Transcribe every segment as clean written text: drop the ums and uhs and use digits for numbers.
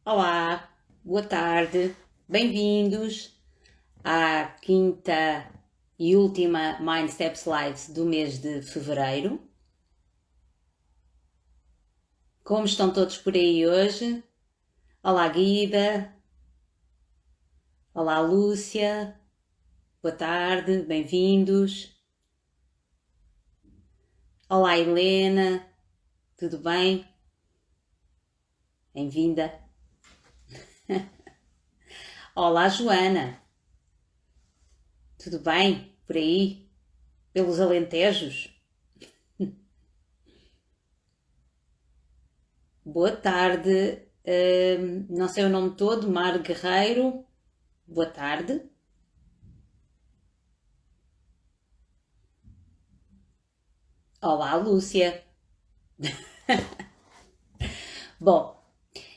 Olá, boa tarde, bem-vindos à quinta e última Mind Steps Lives do mês de fevereiro. Como estão todos por aí hoje? Olá, Guida. Olá, Lúcia. Boa tarde, bem-vindos. Olá, Helena. Tudo bem? Bem-vinda. Olá, Joana. Tudo bem por aí? Pelos Alentejos? Boa tarde. Não sei o nome todo, Mar Guerreiro. Boa tarde. Olá, Lúcia. Bom,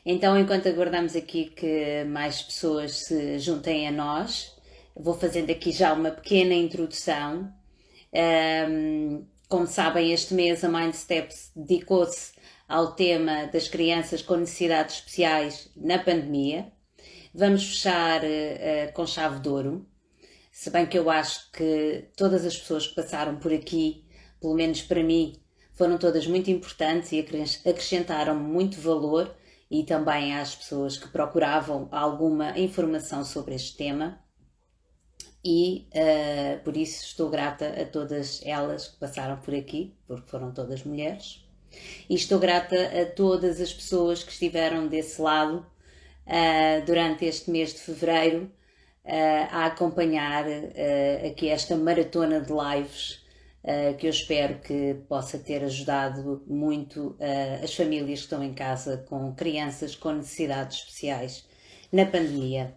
então enquanto aguardamos aqui que mais pessoas se juntem a nós, vou fazendo aqui já uma pequena introdução. Como sabem, este mês a Mind Steps dedicou-se ao tema das crianças com necessidades especiais na pandemia. Vamos fechar com chave de ouro, se bem que eu acho que todas as pessoas que passaram por aqui, pelo menos para mim, foram todas muito importantes e acrescentaram muito valor e também às pessoas que procuravam alguma informação sobre este tema. E por isso estou grata a todas elas que passaram por aqui, porque foram todas mulheres. E estou grata a todas as pessoas que estiveram desse lado durante este mês de fevereiro a acompanhar aqui esta maratona de lives que eu espero que possa ter ajudado muito as famílias que estão em casa com crianças com necessidades especiais na pandemia.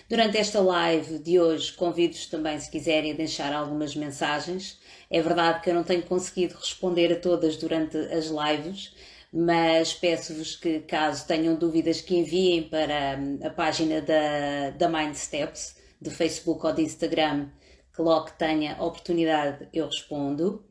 Durante esta live de hoje, convido-vos também, se quiserem, a deixar algumas mensagens. É verdade que eu não tenho conseguido responder a todas durante as lives, mas peço-vos que, caso tenham dúvidas, que enviem para a página da Mind Steps, do Facebook ou do Instagram, que logo que tenha oportunidade eu respondo.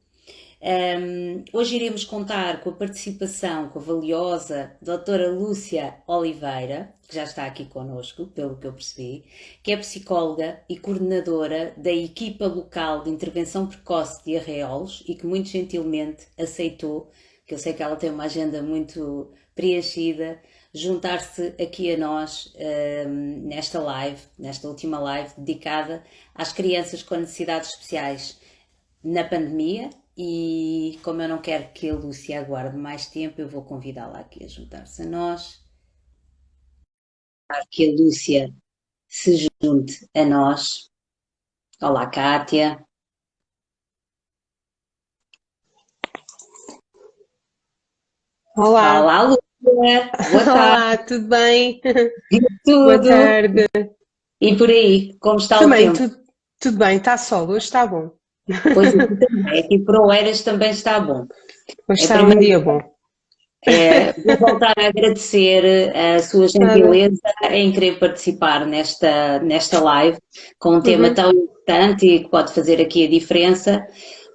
Hoje iremos contar com a participação, com a valiosa doutora Lúcia Oliveira, que já está aqui connosco, pelo que eu percebi, que é psicóloga e coordenadora da equipa local de intervenção precoce de Arraiolos e que muito gentilmente aceitou, que eu sei que ela tem uma agenda muito preenchida, juntar-se aqui a nós nesta live, nesta última live dedicada às crianças com necessidades especiais na pandemia. E como eu não quero que a Lúcia aguarde mais tempo, eu vou convidá-la aqui a juntar-se a nós. Para que a Lúcia se junte a nós. Olá, Kátia. Olá, Olá, Lúcia. Boa tarde. olá, tudo bem? Boa Tudo. tarde. E por aí, como está o Também, tempo? tudo bem, está sol, hoje está bom. Pois aqui também. Aqui para Oeiras também está bom. Hoje Em está um primeiro dia bom. vou voltar a agradecer a sua Nada. gentileza em querer participar nesta live com um tema Uhum. tão importante e que pode fazer aqui a diferença.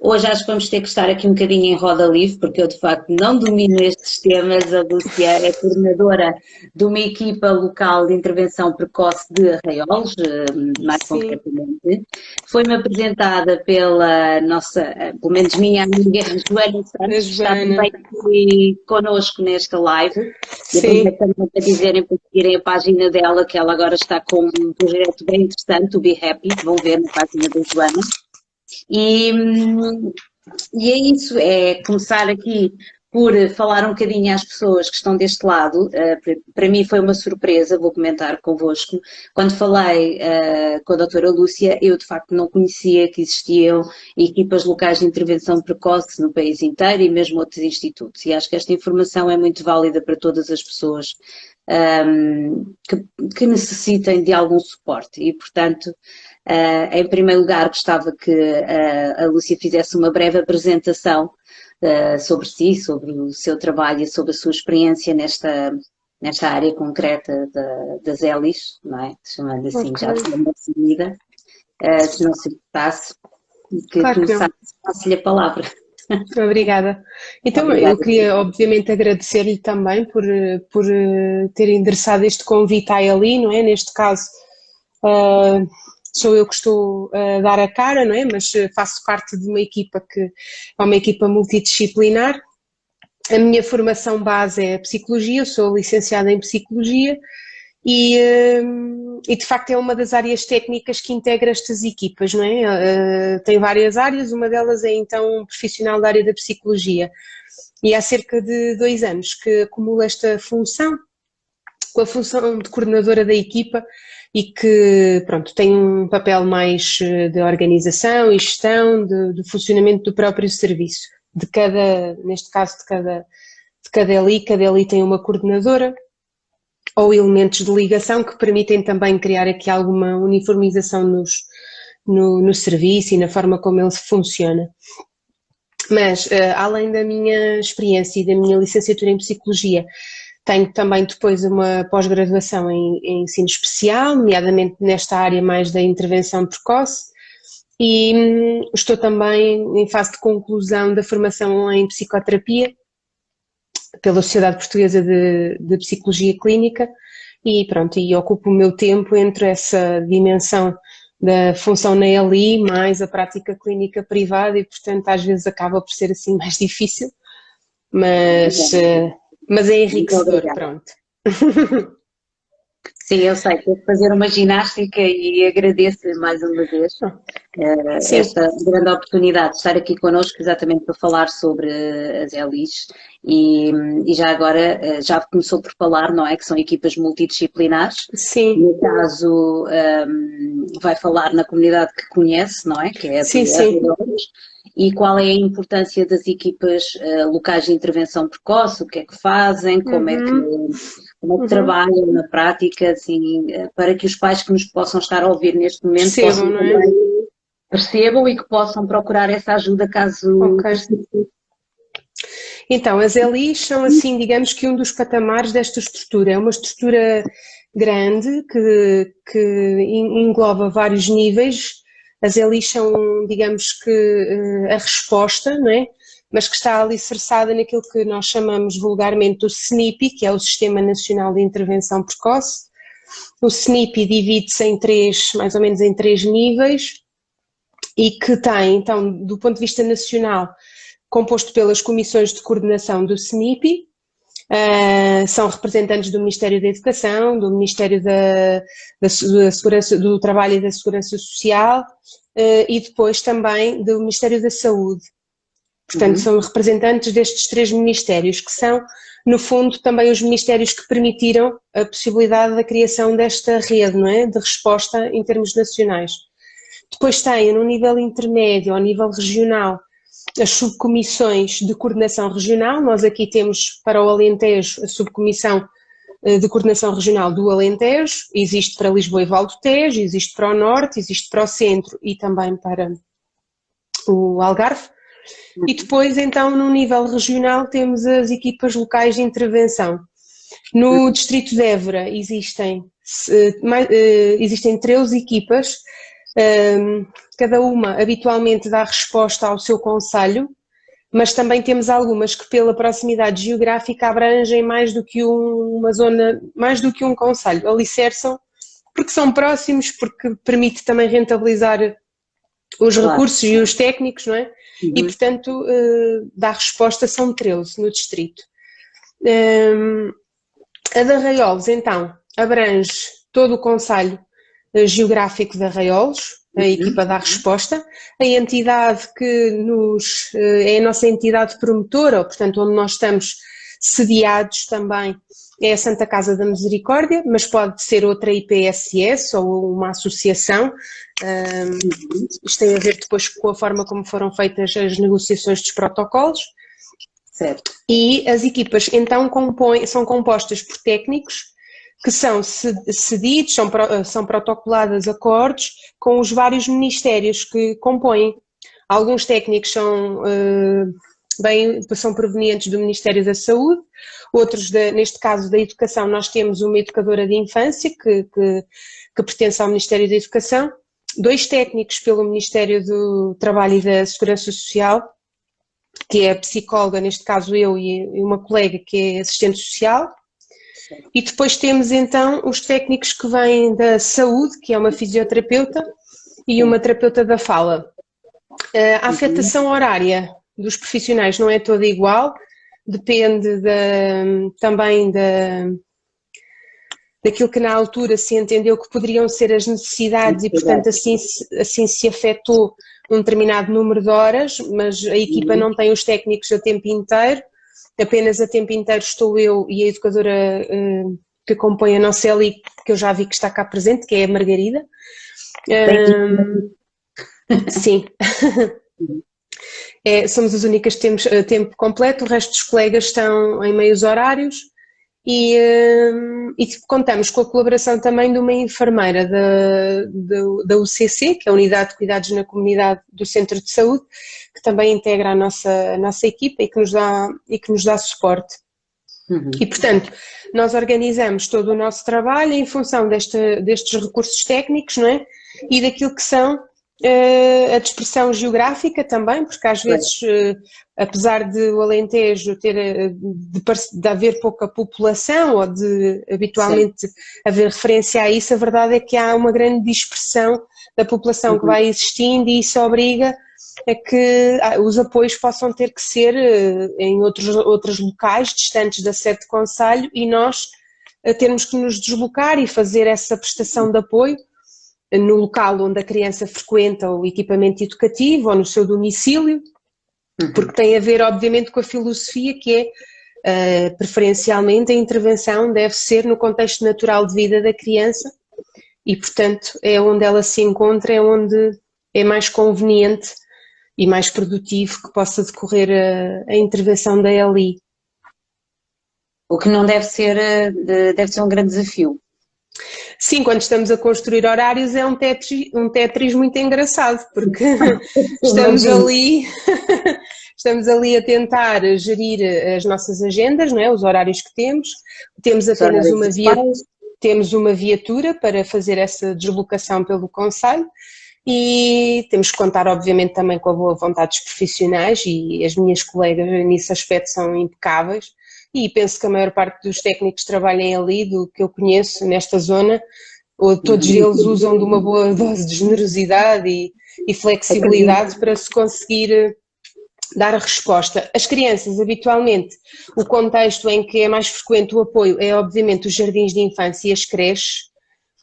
Hoje acho que vamos ter que estar aqui um bocadinho em roda livre, porque eu de facto não domino estes temas. A Lúcia é coordenadora de uma equipa local de intervenção precoce de Arraiolos, mais Sim, concretamente. Foi-me apresentada pela nossa, pelo menos minha amiga Joana a Santos, que está Joana. também aqui connosco nesta live. E aproveito Sim, também para dizerem, para seguirem a página dela, que ela agora está com um projeto bem interessante, o Be Happy, vão ver na página da Joana. E é isso, é começar aqui por falar um bocadinho às pessoas que estão deste lado. Para mim foi uma surpresa, vou comentar convosco. Quando falei com a doutora Lúcia, eu de facto não conhecia que existiam equipas locais de intervenção precoce no país inteiro e mesmo outros institutos. E acho que esta informação é muito válida para todas as pessoas que necessitem de algum suporte. E, portanto, em primeiro lugar, gostava que a Lúcia fizesse uma breve apresentação sobre si, sobre o seu trabalho e sobre a sua experiência nesta área concreta das ELIs, não é? Chamando assim ok. já de uma definida, se não se importasse, que Claro que não. começasse, passo-lhe a palavra. Obrigada. Então, eu Obrigada. queria obviamente agradecer-lhe também por ter endereçado este convite à Eli, não é? Neste caso, ah, sou eu que estou a dar a cara, não é? Mas faço parte de uma equipa que é uma equipa multidisciplinar. A minha formação base é a psicologia, eu sou licenciada em psicologia e de facto é uma das áreas técnicas que integra estas equipas, não é? Tem várias áreas, uma delas é então um profissional da área da psicologia e há cerca de 2 anos que acumulo esta função, com a função de coordenadora da equipa e que, pronto, tem um papel mais de organização e gestão de funcionamento do próprio serviço, de cada, neste caso cada LI tem uma coordenadora ou elementos de ligação que permitem também criar aqui alguma uniformização no serviço e na forma como ele funciona. Mas, além da minha experiência e da minha licenciatura em Psicologia, tenho também depois uma pós-graduação em ensino especial, nomeadamente nesta área mais da intervenção precoce, e estou também em fase de conclusão da formação em psicoterapia pela Sociedade Portuguesa de Psicologia Clínica e pronto, e ocupo o meu tempo entre essa dimensão da função na LI mais a prática clínica privada e portanto às vezes acaba por ser assim mais difícil, mas é Muito enriquecedor, obrigada. pronto. Sim, eu sei, tive que fazer uma ginástica e agradeço mais uma vez Sim, esta grande oportunidade de estar aqui connosco exatamente para falar sobre as ELIs e já agora já começou por falar, não é, que são equipas multidisciplinares. sim, No caso, vai falar na comunidade que conhece, não é, que é a sim, de sim. Arredores, e qual é a importância das equipas locais de intervenção precoce, o que é que fazem, Uhum, como é que uhum. trabalham na prática, assim, para que os pais que nos possam estar a ouvir neste momento Percebam, possam não é? também percebam e que possam procurar essa ajuda caso Ok. precisem. Então, as ELIs são assim, digamos que um dos patamares desta estrutura. É uma estrutura grande que engloba vários níveis. As ELIs são, digamos que, a resposta, não é? Mas que está alicerçada naquilo que nós chamamos vulgarmente o SNIPI, que é o Sistema Nacional de Intervenção Precoce. O SNIPI divide-se em mais ou menos em três níveis, e que tem, então, do ponto de vista nacional, composto pelas comissões de coordenação do SNIPI, são representantes do Ministério da Educação, do Ministério da Segurança, do Trabalho e da Segurança Social e depois também do Ministério da Saúde. Portanto, Uhum. são representantes destes três ministérios, que são, no fundo, também os ministérios que permitiram a possibilidade da criação desta rede, não é? De resposta em termos nacionais. Depois tem, no nível intermédio, ao nível regional, as subcomissões de coordenação regional. Nós aqui temos para o Alentejo a subcomissão de coordenação regional do Alentejo, existe para Lisboa e Val do Tejo, existe para o Norte, existe para o Centro e também para o Algarve. E depois, então, no nível regional, temos as equipas locais de intervenção. No distrito de Évora existem 13 equipas, cada uma habitualmente dá resposta ao seu concelho, mas também temos algumas que pela proximidade geográfica abrangem mais do que uma zona, mais do que um concelho, alicerçam porque são próximos, porque permite também rentabilizar os Claro. recursos e os técnicos, não é? E Uhum. portanto dá resposta, são 13 no distrito. A de Arraiolos, então, abrange todo o concelho geográfico de Arraiolos, a equipa dá resposta. A entidade que é a nossa entidade promotora, portanto, onde nós estamos sediados também, é a Santa Casa da Misericórdia, mas pode ser outra IPSS ou uma associação. Isto tem a ver depois com a forma como foram feitas as negociações dos protocolos. Certo. E as equipas então são compostas por técnicos que são cedidos, são protocoladas acordos com os vários ministérios que compõem. Alguns técnicos são provenientes do Ministério da Saúde, outros, neste caso da Educação, nós temos uma educadora de infância que pertence ao Ministério da Educação, 2 técnicos pelo Ministério do Trabalho e da Segurança Social, que é a psicóloga, neste caso eu e uma colega que é assistente social. E depois temos então os técnicos que vêm da saúde, que é uma fisioterapeuta e uma terapeuta da fala. A afetação horária dos profissionais não é toda igual, depende também daquilo que na altura se entendeu que poderiam ser as necessidades e, portanto, assim se afetou um determinado número de horas, mas a equipa não tem os técnicos a tempo inteiro, apenas a tempo inteiro estou eu e a educadora que compõe a nossa ELI, que eu já vi que está cá presente, que é a Margarida. Sim. Somos as únicas que temos tempo completo, o resto dos colegas estão em meios horários e contamos com a colaboração também de uma enfermeira da UCC, que é a Unidade de Cuidados na Comunidade do Centro de Saúde, que também integra a nossa equipa e que nos dá suporte. E, portanto, nós organizamos todo o nosso trabalho em função destes recursos técnicos, não é? E daquilo que são a dispersão geográfica também, porque às vezes, apesar de o Alentejo de haver pouca população ou de habitualmente haver referência a isso, a verdade é que há uma grande dispersão da população que vai existindo e isso obriga a que os apoios possam ter que ser em outros locais distantes da sede de concelho e nós termos que nos deslocar e fazer essa prestação de apoio no local onde a criança frequenta o equipamento educativo ou no seu domicílio, porque tem a ver obviamente com a filosofia que é, preferencialmente, a intervenção deve ser no contexto natural de vida da criança e, portanto, é onde ela se encontra, é onde é mais conveniente e mais produtivo que possa decorrer a intervenção da ELI. O que não deve ser um grande desafio. Sim, quando estamos a construir horários é um Tetris muito engraçado, porque estamos ali a tentar gerir as nossas agendas, não é? Os horários que temos apenas temos uma viatura para fazer essa deslocação pelo concelho e temos que contar obviamente também com a boa vontade dos profissionais e as minhas colegas nesse aspecto são impecáveis. E penso que a maior parte dos técnicos que trabalhem ali, do que eu conheço nesta zona, todos eles usam de uma boa dose de generosidade e flexibilidade para se conseguir dar a resposta. As crianças, habitualmente, o contexto em que é mais frequente o apoio é obviamente os jardins de infância e as creches,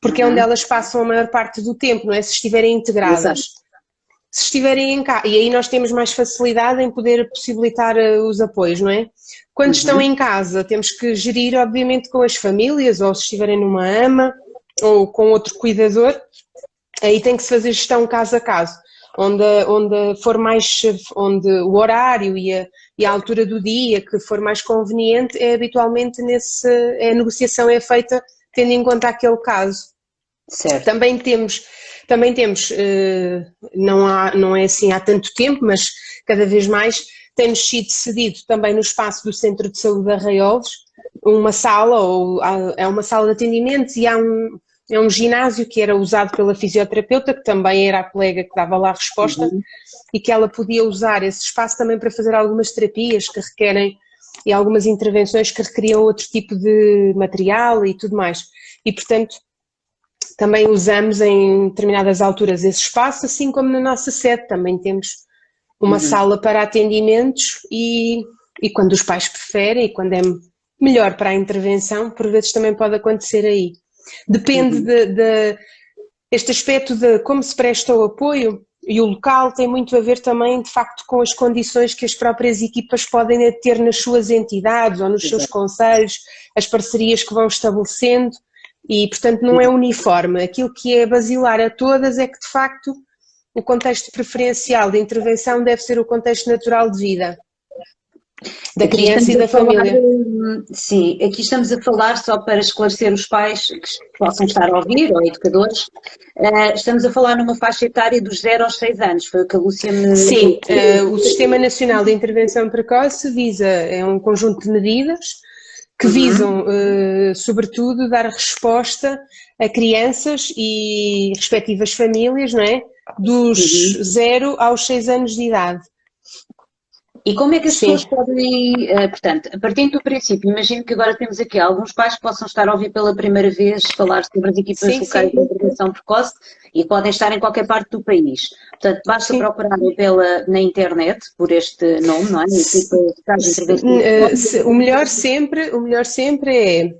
porque é onde elas passam a maior parte do tempo, não é? Se estiverem integradas. Exato. Se estiverem em casa, e aí nós temos mais facilidade em poder possibilitar os apoios, não é? Quando estão em casa, temos que gerir, obviamente, com as famílias, ou se estiverem numa AMA, ou com outro cuidador, aí tem que se fazer gestão caso a caso, onde o horário e a altura do dia que for mais conveniente, é habitualmente a negociação é feita tendo em conta aquele caso. Certo. Também temos, não é assim há tanto tempo, mas cada vez mais tem-nos sido cedido também no espaço do Centro de Saúde de Arraiolos, uma sala, é uma sala de atendimentos e é um ginásio que era usado pela fisioterapeuta, que também era a colega que dava lá a resposta, e que ela podia usar esse espaço também para fazer algumas terapias que requerem e algumas intervenções que requeriam outro tipo de material e tudo mais. E, portanto, também usamos em determinadas alturas esse espaço, assim como na nossa sede também temos uma sala para atendimentos e quando os pais preferem e quando é melhor para a intervenção, por vezes também pode acontecer aí. Depende este aspecto de como se presta o apoio e o local tem muito a ver também, de facto, com as condições que as próprias equipas podem ter nas suas entidades ou nos seus concelhos, as parcerias que vão estabelecendo e, portanto, não é uniforme. Aquilo que é basilar a todas é que, de facto, o contexto preferencial de intervenção deve ser o contexto natural de vida da criança e da família. Sim, aqui estamos a falar, só para esclarecer os pais que possam estar a ouvir, ou educadores, estamos a falar numa faixa etária dos 0 aos 6 anos, foi o que a Lúcia me... Sim, o Sistema Nacional de Intervenção Precoce é um conjunto de medidas que visam, sobretudo, dar resposta a crianças e respectivas famílias, não é? Dos 0 aos 6 anos de idade. E como é que as Sim, pessoas podem, portanto, a partir do princípio, imagino que agora temos aqui alguns pais que possam estar a ouvir pela primeira vez falar sobre as equipas sim, locais sim, de intervenção precoce e podem estar em qualquer parte do país. Portanto, basta sim. procurar na internet por este nome, não é? Equipa locais de intervenção precoce. O melhor sempre é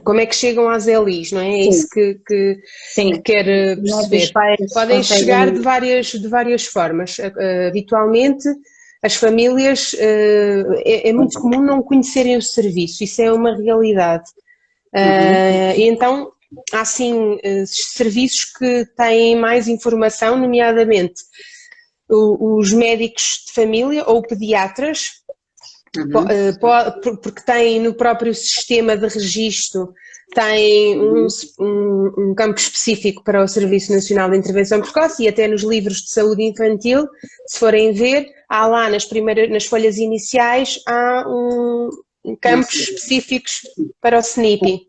como é que chegam às ELIs, não é? É isso Sim, que sim. quer Os perceber. pais Podem chegar conseguem. de várias formas. Habitualmente, as famílias, é muito comum não conhecerem o serviço, isso é uma realidade. Uhum, E então, há sim serviços que têm mais informação, nomeadamente os médicos de família ou pediatras, uhum, porque têm no próprio sistema de registro, têm um campo específico para o Serviço Nacional de Intervenção Precoce e até nos livros de saúde infantil, se forem ver, há lá nas folhas iniciais, há campos específicos para o SNIPI.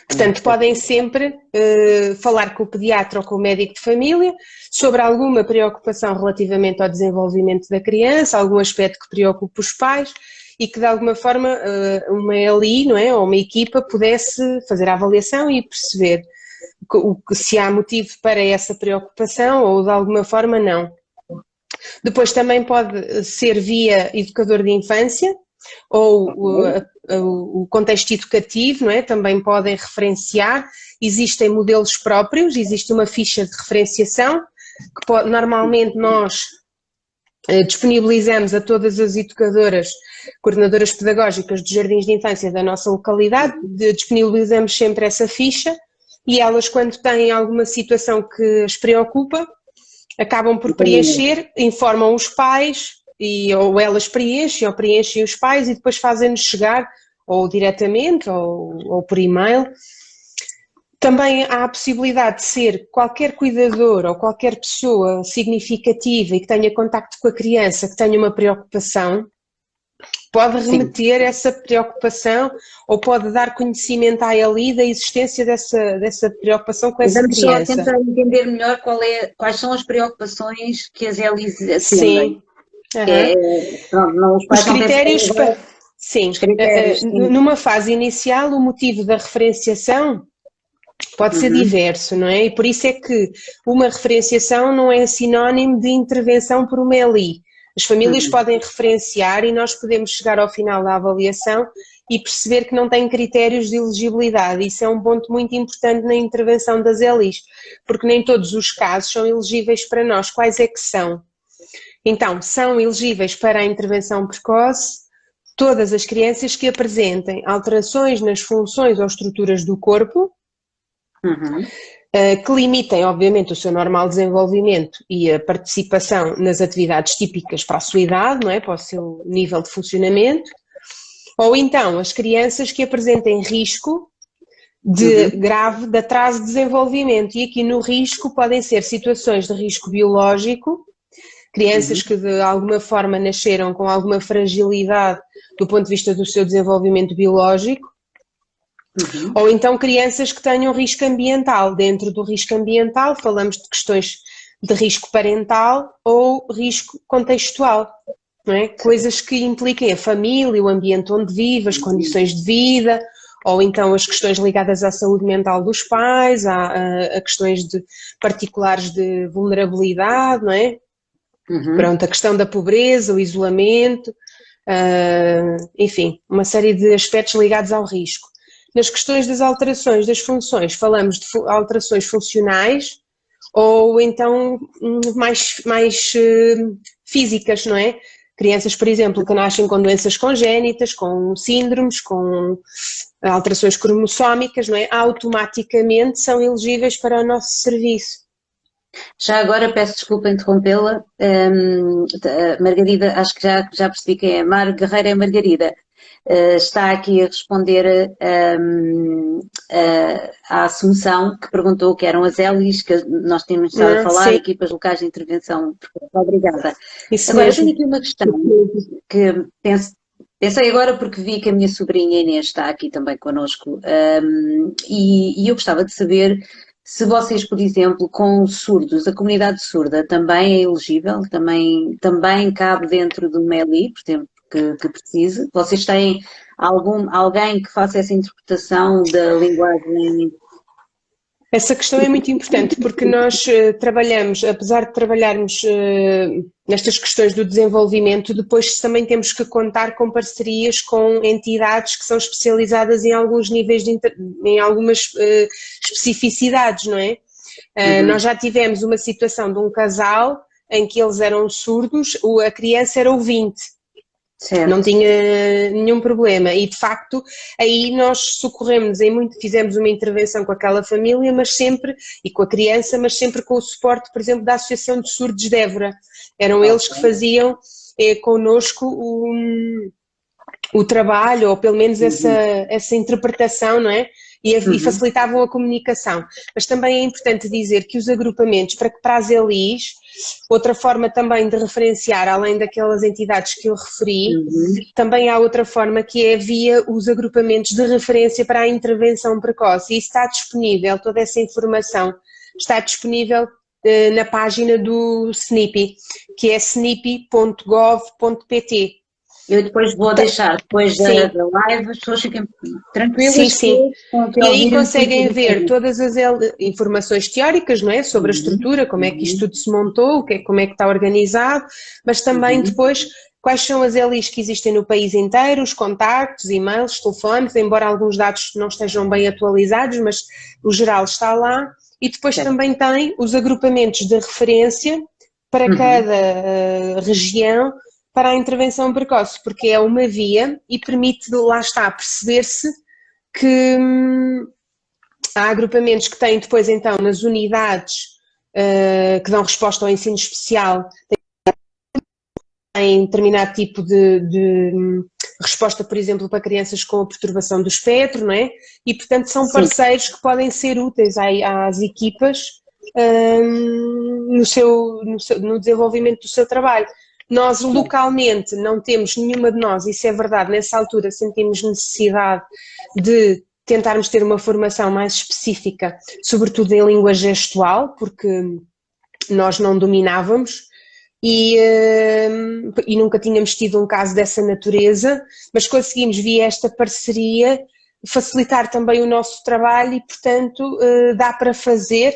Portanto, podem sempre falar com o pediatra ou com o médico de família sobre alguma preocupação relativamente ao desenvolvimento da criança, algum aspecto que preocupe os pais e que de alguma forma uma LI, não é, ou uma equipa pudesse fazer a avaliação e perceber se há motivo para essa preocupação ou de alguma forma não. Depois também pode ser via educador de infância ou o contexto educativo, não é? Também podem referenciar, existem modelos próprios, existe uma ficha de referenciação que normalmente nós disponibilizamos a todas as educadoras, coordenadoras pedagógicas dos jardins de infância da nossa localidade, disponibilizamos sempre essa ficha e elas, quando têm alguma situação que as preocupa, acabam por uhum. preencher, informam os pais, ou elas preenchem, ou preenchem os pais e depois fazem-nos chegar, ou diretamente, ou por e-mail. Também há a possibilidade de ser qualquer cuidador ou qualquer pessoa significativa e que tenha contacto com a criança, que tenha uma preocupação, pode Sim. remeter essa preocupação ou pode dar conhecimento à ELI da existência dessa preocupação com essa Vamos só criança. tentar entender melhor quais são as preocupações que as Elis atendem. Sim. Que é, Uhum. pronto, não, os Os pais não pensam critérios agora, os sim, critérios, sim. numa fase inicial o motivo da referenciação pode ser Uhum, diverso, não é? E por isso é que uma referenciação não é sinónimo de intervenção por uma LI. As famílias uhum. podem referenciar e nós podemos chegar ao final da avaliação e perceber que não têm critérios de elegibilidade. Isso é um ponto muito importante na intervenção das LIs, porque nem todos os casos são elegíveis para nós. Quais é que são? Então, são elegíveis para a intervenção precoce todas as crianças que apresentem alterações nas funções ou estruturas do corpo, Uhum. que limitem, obviamente, o seu normal desenvolvimento e a participação nas atividades típicas para a sua idade, não é? Para o seu nível de funcionamento, ou então as crianças que apresentem risco Uhum. grave de atraso de desenvolvimento. E aqui no risco podem ser situações de risco biológico, crianças Uhum. que de alguma forma nasceram com alguma fragilidade do ponto de vista do seu desenvolvimento biológico, Uhum. ou então crianças que tenham risco ambiental. Dentro do risco ambiental falamos de questões de risco parental ou risco contextual, não é? Coisas que impliquem a família, o ambiente onde vive, as condições de vida, ou então as questões ligadas à saúde mental dos pais, a questões particulares de vulnerabilidade, não é? Uhum. Pronto, a questão da pobreza, o isolamento, enfim, uma série de aspectos ligados ao risco. Nas questões das alterações das funções, falamos de alterações funcionais ou então mais físicas, não é? Crianças, por exemplo, que nascem com doenças congénitas, com síndromes, com alterações cromossómicas, não é? Automaticamente são elegíveis para o nosso serviço. Já agora peço desculpa interrompê-la. Margarida, acho que já percebi quem é. Mar Guerreiro é Margarida. Está aqui a responder à Assunção, que perguntou o que eram as ELIs, que nós tínhamos estado a falar, Sim, equipas locais de intervenção. Obrigada. isso Agora, eu tenho mesmo. aqui uma questão que pensei agora porque vi que a minha sobrinha Inês está aqui também connosco, e eu gostava de saber se vocês, por exemplo, com surdos, a comunidade surda também é elegível, também cabe dentro do MELI, por exemplo, que precise. Vocês têm alguém que faça essa interpretação da linguagem? Essa questão é muito importante porque nós trabalhamos, apesar de trabalharmos nestas questões do desenvolvimento, depois também temos que contar com parcerias com entidades que são especializadas em alguns níveis, em algumas especificidades, não é? Nós já tivemos uma situação de um casal em que eles eram surdos, a criança era ouvinte. Certo. Não tinha nenhum problema e de facto aí nós socorremos fizemos uma intervenção com aquela família, mas sempre, e com a criança, mas sempre com o suporte, por exemplo, da Associação de Surdos de Évora. Eram eles que faziam connosco o trabalho, ou pelo menos essa interpretação, não é? E facilitavam a comunicação. Mas também é importante dizer que os agrupamentos, para as ELIs, outra forma também de referenciar, além daquelas entidades que eu referi, também há outra forma que é via os agrupamentos de referência para a intervenção precoce. E isso está disponível, toda essa informação está disponível na página do SNIPI, que é snipi.gov.pt. Eu depois vou deixar, depois da live, as pessoas fiquem tranquilas. Sim. E aí conseguem ver todas as informações teóricas, não é? Sobre a estrutura, como é que isto tudo se montou, como é que está organizado, mas também depois quais são as ELIs que existem no país inteiro, os contactos, e-mails, telefones, embora alguns dados não estejam bem atualizados, mas o geral está lá. E depois também tem os agrupamentos de referência para cada região, para a intervenção precoce, porque é uma via e permite, lá está, perceber-se que há agrupamentos que têm depois então nas unidades que dão resposta ao ensino especial, têm determinado tipo de resposta, por exemplo, para crianças com a perturbação do espectro, não é? E portanto são parceiros que podem ser úteis às equipas no desenvolvimento do seu trabalho. Nós localmente não temos, nenhuma de nós, isso é verdade, nessa altura sentimos necessidade de tentarmos ter uma formação mais específica, sobretudo em língua gestual, porque nós não dominávamos e nunca tínhamos tido um caso dessa natureza, mas conseguimos via esta parceria facilitar também o nosso trabalho e portanto dá para fazer,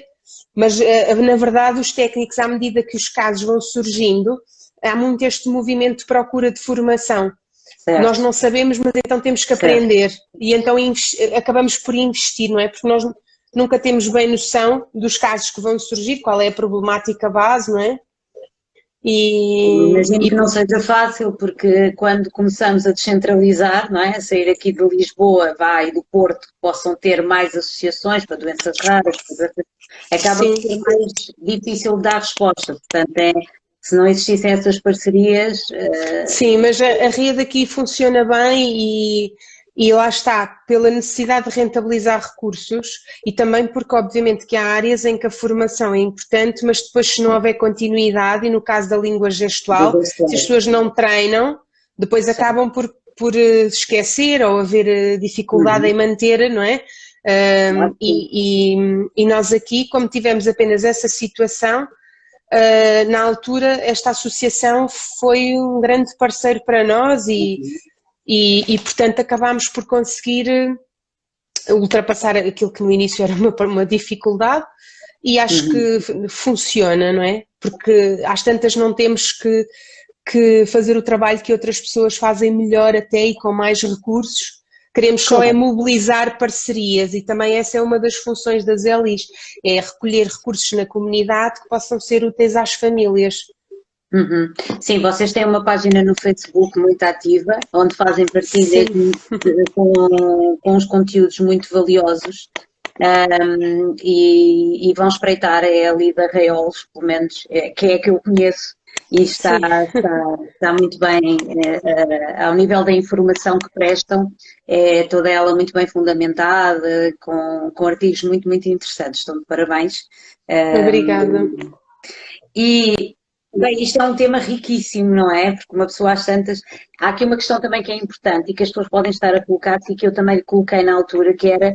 mas na verdade os técnicos, à medida que os casos vão surgindo, há muito este movimento de procura de formação. Certo. Nós não sabemos, mas então temos que aprender. E então acabamos por investir, não é? Porque nós nunca temos bem noção dos casos que vão surgir, qual é a problemática base, não é? Imagino que não seja fácil, porque quando começamos a descentralizar, não é? A sair aqui de Lisboa, e do Porto, possam ter mais associações para doenças raras, acaba por ser mais difícil de dar resposta. Portanto, se não existissem essas parcerias... Sim, mas a rede aqui funciona bem e lá está, pela necessidade de rentabilizar recursos e também porque obviamente que há áreas em que a formação é importante, mas depois se não houver continuidade, e no caso da língua gestual, se as pessoas não treinam, depois acabam por esquecer ou haver dificuldade em manter, não é? E nós aqui, como tivemos apenas essa situação, na altura esta associação foi um grande parceiro para nós e portanto acabámos por conseguir ultrapassar aquilo que no início era uma dificuldade e acho que funciona, não é? Porque às tantas não temos que fazer o trabalho que outras pessoas fazem melhor até e com mais recursos. Queremos só mobilizar parcerias e também essa é uma das funções das ELIs, é recolher recursos na comunidade que possam ser úteis às famílias. Sim, vocês têm uma página no Facebook muito ativa, onde fazem partilha com os conteúdos muito valiosos e vão espreitar a ELI da Arraiolos, pelo menos, que é a que eu conheço. E está muito bem, ao nível da informação que prestam, é toda ela muito bem fundamentada, com artigos muito, muito interessantes. Estão de parabéns. Obrigada. E Bem, isto é um tema riquíssimo, não é? Porque uma pessoa às tantas. Há aqui uma questão também que é importante e que as pessoas podem estar a colocar-se e que eu também coloquei na altura, que era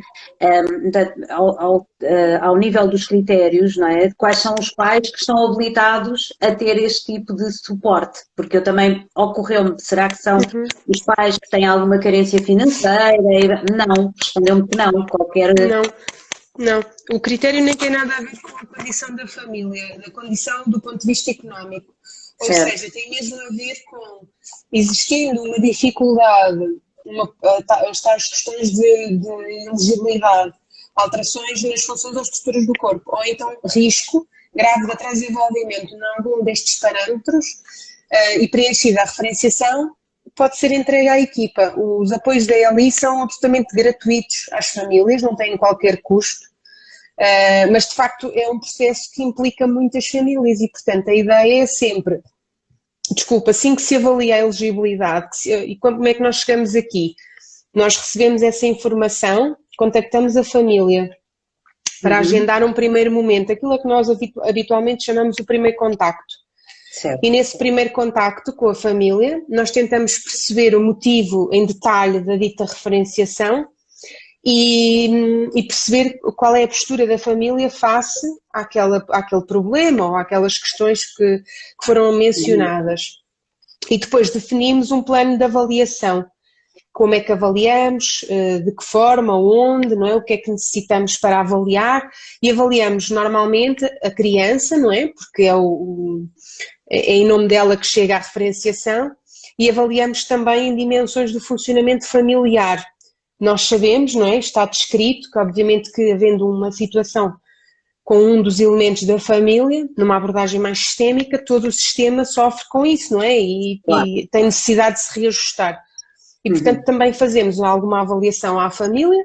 ao nível dos critérios, não é? Quais são os pais que estão habilitados a ter este tipo de suporte? Porque eu também ocorreu-me, será que são os pais que têm alguma carência financeira? Não, respondeu-me que não, qualquer. Não, não. O critério nem tem nada a ver com a condição da família, da condição do ponto de vista económico. Ou Certo. seja, tem mesmo a ver com existindo uma dificuldade, as tais questões de elegibilidade, alterações nas funções ou estruturas do corpo, ou então risco grave de atraso de desenvolvimento em algum destes parâmetros e preenchida a referenciação, pode ser entregue à equipa. Os apoios da ELI são absolutamente gratuitos às famílias, não têm qualquer custo, mas de facto é um processo que implica muitas famílias e, portanto, a ideia é sempre, assim que se avalia a elegibilidade, e como é que nós chegamos aqui? Nós recebemos essa informação, contactamos a família para agendar um primeiro momento, aquilo a que nós habitualmente chamamos o primeiro contacto. Certo. E nesse primeiro contacto com a família, nós tentamos perceber o motivo em detalhe da dita referenciação e perceber qual é a postura da família face àquele problema ou àquelas questões que foram mencionadas. E depois definimos um plano de avaliação. Como é que avaliamos, de que forma, onde, não é? O que é que necessitamos para avaliar, e avaliamos normalmente a criança, não é? Porque é em nome dela que chega a referenciação, e avaliamos também em dimensões do funcionamento familiar. Nós sabemos, não é? Está descrito que obviamente que havendo uma situação com um dos elementos da família, numa abordagem mais sistémica, todo o sistema sofre com isso, não é? Claro. E tem necessidade de se reajustar. E, portanto, também fazemos alguma avaliação à família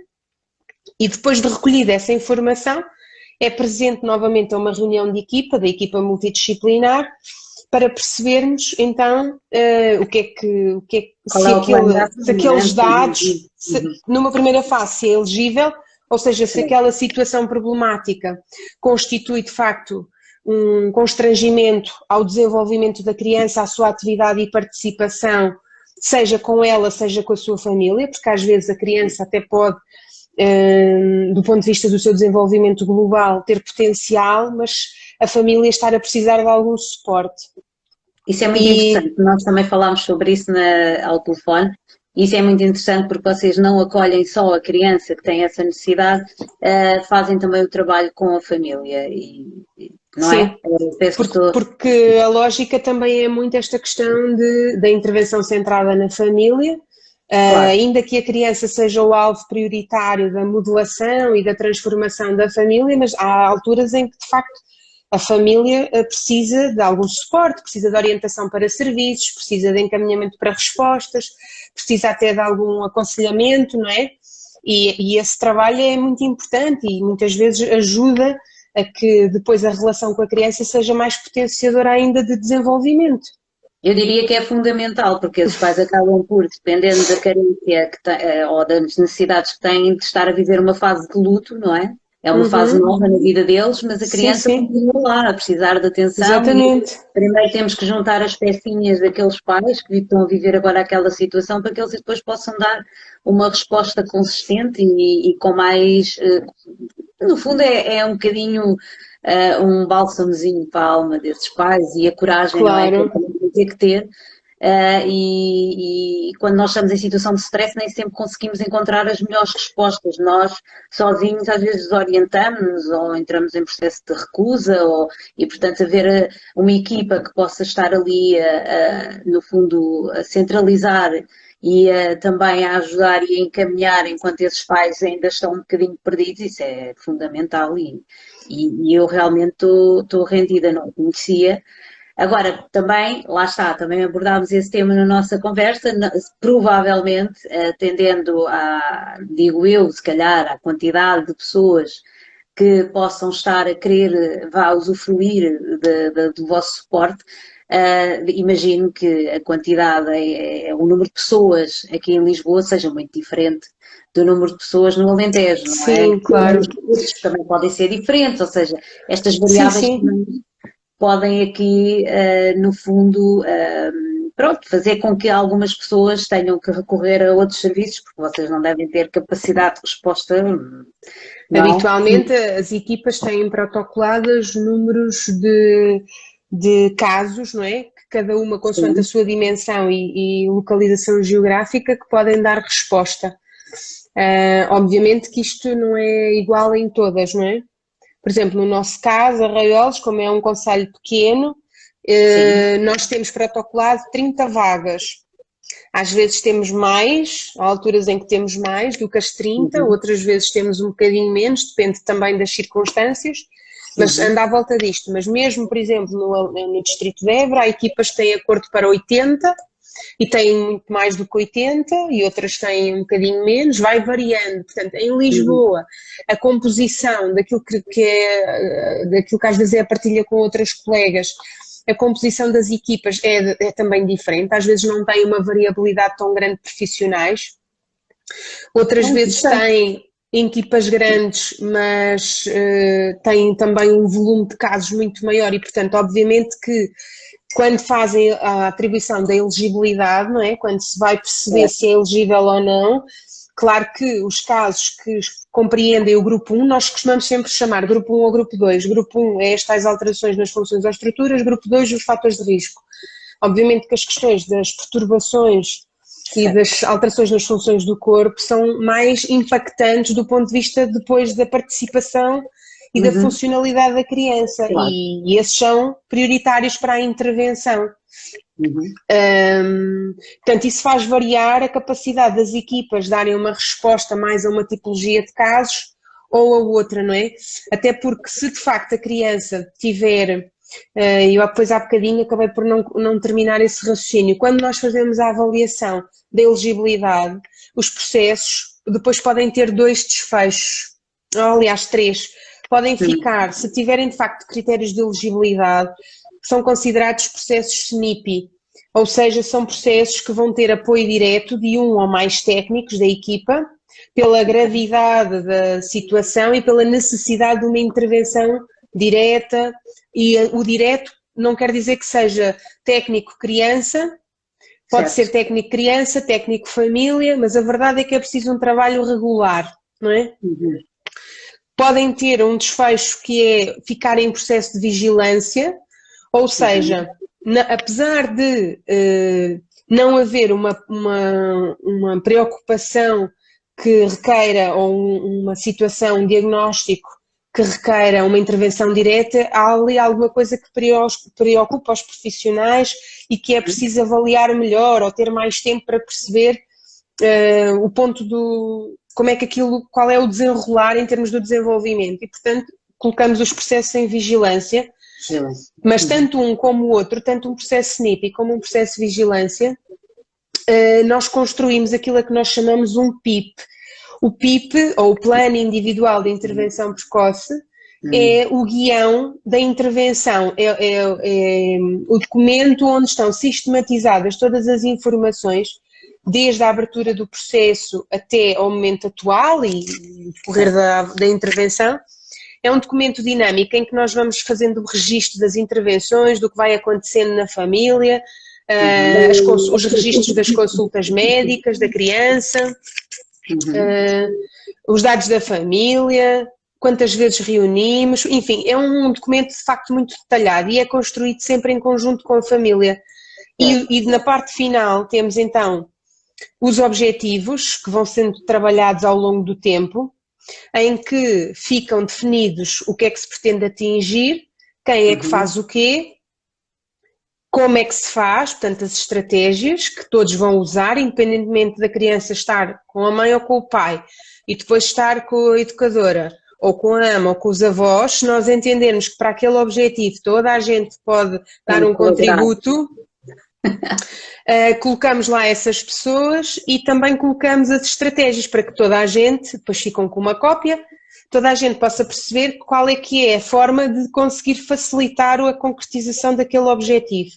e depois de recolhida essa informação é presente novamente a uma reunião de equipa, da equipa multidisciplinar, para percebermos então se aqueles dados, numa primeira fase, se é elegível, ou seja, se aquela situação problemática constitui de facto um constrangimento ao desenvolvimento da criança, à sua atividade e participação, seja com ela, seja com a sua família, porque às vezes a criança até pode, do ponto de vista do seu desenvolvimento global, ter potencial, mas a família estar a precisar de algum suporte. Isso é muito interessante, nós também falámos sobre isso ao telefone. Isso é muito interessante porque vocês não acolhem só a criança que tem essa necessidade, fazem também o trabalho com a família, não Sim, é? Porque a lógica também é muito esta questão da intervenção centrada na família, claro. Ainda que a criança seja o alvo prioritário da modelação e da transformação da família, mas há alturas em que de facto a família precisa de algum suporte, precisa de orientação para serviços, precisa de encaminhamento para respostas, precisa até de algum aconselhamento, não é? E esse trabalho é muito importante e muitas vezes ajuda a que depois a relação com a criança seja mais potenciadora ainda de desenvolvimento. Eu diria que é fundamental, porque os pais acabam por, dependendo da carência que tem, ou das necessidades que têm, de estar a viver uma fase de luto, não é? É uma fase nova na vida deles, mas a criança continua lá a precisar de atenção. Exatamente. E primeiro temos que juntar as pecinhas daqueles pais que estão a viver agora aquela situação para que eles depois possam dar uma resposta consistente e com mais... No fundo é um bocadinho um bálsamozinho para a alma desses pais e a coragem, claro. Não é? Que tem que ter. E quando nós estamos em situação de stress nem sempre conseguimos encontrar as melhores respostas. Nós sozinhos às vezes desorientamos-nos ou entramos em processo de recusa e portanto haver uma equipa que possa estar ali no fundo a centralizar e também a ajudar e a encaminhar enquanto esses pais ainda estão um bocadinho perdidos, isso é fundamental e eu realmente estou rendida, não conhecia. Agora, também, lá está, também abordámos esse tema na nossa conversa, provavelmente atendendo digo eu, se calhar, à quantidade de pessoas que possam estar a querer usufruir do vosso suporte. Imagino que a quantidade, o número de pessoas aqui em Lisboa seja muito diferente do número de pessoas no Alentejo, não é? Sim, claro. Os recursos também podem ser diferentes, ou seja, estas variáveis sim. podem aqui, no fundo, pronto, fazer com que algumas pessoas tenham que recorrer a outros serviços, porque vocês não devem ter capacidade de resposta, não? Habitualmente as equipas têm protocolados números de casos, não é? Que cada uma consoante a Sim. sua dimensão e localização geográfica que podem dar resposta. Obviamente que isto não é igual em todas, não é? Por exemplo, no nosso caso, Arraiolos, como é um concelho pequeno, Sim. nós temos protocolado 30 vagas. Às vezes temos mais, há alturas em que temos mais do que as 30, Uhum. outras vezes temos um bocadinho menos, depende também das circunstâncias, mas Uhum. anda à volta disto. Mas mesmo, por exemplo, no Distrito de Évora, há equipas que têm acordo para 80 e têm muito mais do que 80 e outras têm um bocadinho menos, vai variando. Portanto, em Uhum. Lisboa, a composição daquilo daquilo que às vezes é a partilha com outras colegas, a composição das equipas é também diferente, às vezes não tem uma variabilidade tão grande de profissionais, outras vezes Interessante. tem equipas grandes, mas têm também um volume de casos muito maior e, portanto, obviamente que quando fazem a atribuição da elegibilidade, não é? Quando se vai perceber se é elegível ou não, claro que os casos que compreendem o grupo 1, nós costumamos sempre chamar grupo 1 ou grupo 2. Grupo 1 é estas alterações nas funções ou estruturas, grupo 2 os fatores de risco. Obviamente que as questões das perturbações e Certo. das alterações nas funções do corpo são mais impactantes do ponto de vista depois da participação e da Uhum. funcionalidade da criança Claro. e esses são prioritários para a intervenção. Uhum. Portanto, isso faz variar a capacidade das equipas darem uma resposta mais a uma tipologia de casos ou a outra, não é? Até porque se de facto a criança tiver, eu depois há bocadinho acabei por não terminar esse raciocínio, quando nós fazemos a avaliação da elegibilidade, os processos depois podem ter dois desfechos, ou, aliás três, podem Uhum. ficar, se tiverem de facto critérios de elegibilidade, que são considerados processos SNIPI, ou seja, são processos que vão ter apoio direto de um ou mais técnicos da equipa, pela gravidade da situação e pela necessidade de uma intervenção direta, e o direto não quer dizer que seja técnico-criança, pode ser Certo. técnico-criança, técnico-família, mas a verdade é que é preciso um trabalho regular, não é? Uhum. Podem ter um desfecho que é ficar em processo de vigilância, ou seja, apesar de não haver uma preocupação que requeira, ou uma situação, um diagnóstico que requeira uma intervenção direta, há ali alguma coisa que preocupa os profissionais e que é preciso avaliar melhor ou ter mais tempo para perceber o ponto como é que aquilo, qual é o desenrolar em termos do desenvolvimento e, portanto, colocamos os processos em vigilância, mas tanto um como o outro, tanto um processo SNIP como um processo de vigilância, nós construímos aquilo a que nós chamamos um PIP. O PIP, ou o Plano Individual de Intervenção Precoce, é o guião da intervenção, é o documento onde estão sistematizadas todas as informações, desde a abertura do processo até ao momento atual e o decorrer da intervenção. É um documento dinâmico em que nós vamos fazendo o registro das intervenções, do que vai acontecendo na família, os registros das consultas médicas da criança, os dados da família, quantas vezes reunimos, enfim, é um documento de facto muito detalhado e é construído sempre em conjunto com a família. E na parte final temos então os objetivos que vão sendo trabalhados ao longo do tempo, em que ficam definidos o que é que se pretende atingir, quem é que faz o quê, como é que se faz, portanto as estratégias que todos vão usar, independentemente da criança estar com a mãe ou com o pai, e depois estar com a educadora, ou com a ama, ou com os avós, se nós entendermos que para aquele objetivo toda a gente pode dar um contributo, colocamos lá essas pessoas e também colocamos as estratégias para que toda a gente, depois ficam com uma cópia, toda a gente possa perceber qual é que é a forma de conseguir facilitar a concretização daquele objetivo.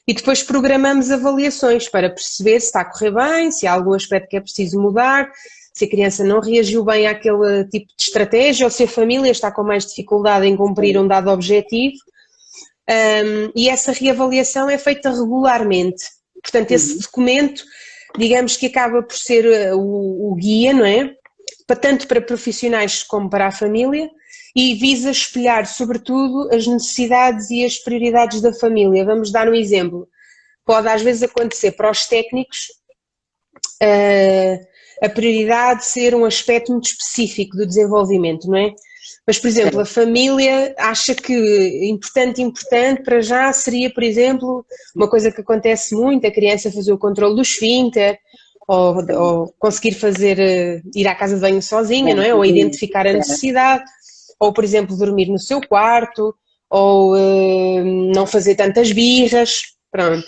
E depois programamos avaliações para perceber se está a correr bem, se há algum aspecto que é preciso mudar, se a criança não reagiu bem àquele tipo de estratégia ou se a família está com mais dificuldade em cumprir um dado objetivo. e essa reavaliação é feita regularmente. Portanto, esse documento, digamos que acaba por ser o guia, não é? Tanto para profissionais como para a família, e visa espelhar, sobretudo, as necessidades e as prioridades da família. Vamos dar um exemplo. Pode às vezes acontecer para os técnicos a prioridade ser um aspecto muito específico do desenvolvimento, não é? Mas, por exemplo, a família acha que importante para já seria, por exemplo, uma coisa que acontece muito, a criança fazer o controle do esfíncter, ou conseguir ir à casa de banho sozinha, não é? Ou identificar a necessidade, ou, por exemplo, dormir no seu quarto, ou não fazer tantas birras, pronto.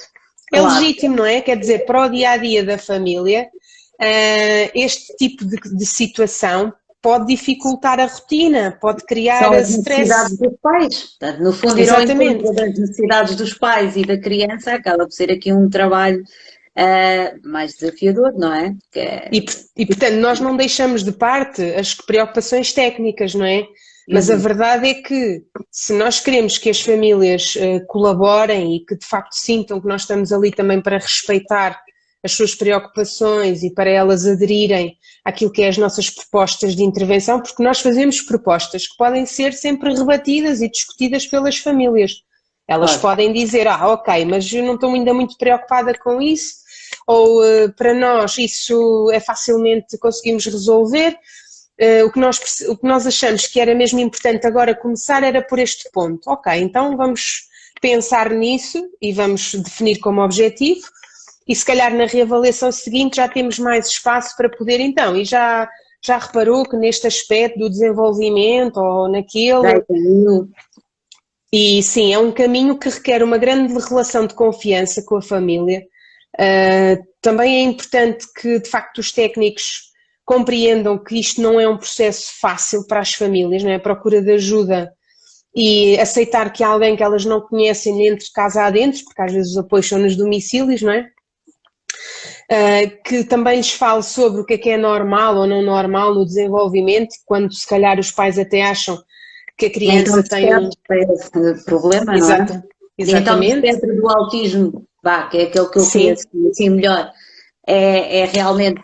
É legítimo, não é? Quer dizer, para o dia-a-dia da família, este tipo de situação pode dificultar a rotina, pode criar São as stress. necessidades dos pais. Portanto, no fundo, ir ao encontro das necessidades dos pais e da criança acaba por ser aqui um trabalho mais desafiador, não é? E, portanto, nós não deixamos de parte as preocupações técnicas, não é? Mas a verdade é que, se nós queremos que as famílias colaborem e que de facto sintam que nós estamos ali também para respeitar as suas preocupações e para elas aderirem àquilo que é as nossas propostas de intervenção, porque nós fazemos propostas que podem ser sempre rebatidas e discutidas pelas famílias. Elas podem dizer, ok, mas eu não estou ainda muito preocupada com isso, ou para nós isso é facilmente conseguimos resolver. O que nós achamos que era mesmo importante agora começar era por este ponto. Ok, então vamos pensar nisso e vamos definir como objetivo, e se calhar na reavaliação seguinte já temos mais espaço para poder então, e já reparou que neste aspecto do desenvolvimento ou naquele... E sim, é um caminho que requer uma grande relação de confiança com a família. Também é importante que de facto os técnicos compreendam que isto não é um processo fácil para as famílias, não é? A procura de ajuda e aceitar que há alguém que elas não conhecem entre casa adentro, porque às vezes os apoios são nos domicílios, não é? Que também lhes fale sobre o que é normal ou não normal no desenvolvimento, quando se calhar os pais até acham que a criança tem esse problema, não é? Exatamente. Então, o espectro do autismo, que é aquele que eu conheço assim melhor, é realmente,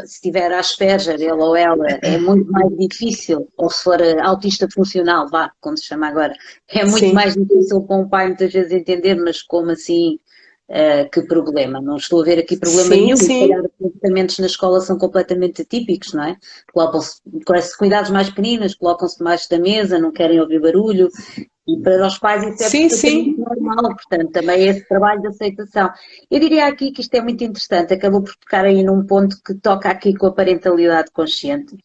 se tiver Asperger, ele ou ela, é muito mais difícil, ou se for autista funcional, como se chama agora, é muito mais difícil para um pai muitas vezes entender, mas como assim, que problema? Não estou a ver aqui problema nenhum, se calhar os comportamentos na escola são completamente atípicos, não é? Colocam-se cuidados mais pequeninos, colocam-se debaixo da mesa, não querem ouvir barulho, e para os pais isso é perfeitamente normal, portanto, também é esse trabalho de aceitação. Eu diria aqui que isto é muito interessante, acabou por tocar aí num ponto que toca aqui com a parentalidade consciente,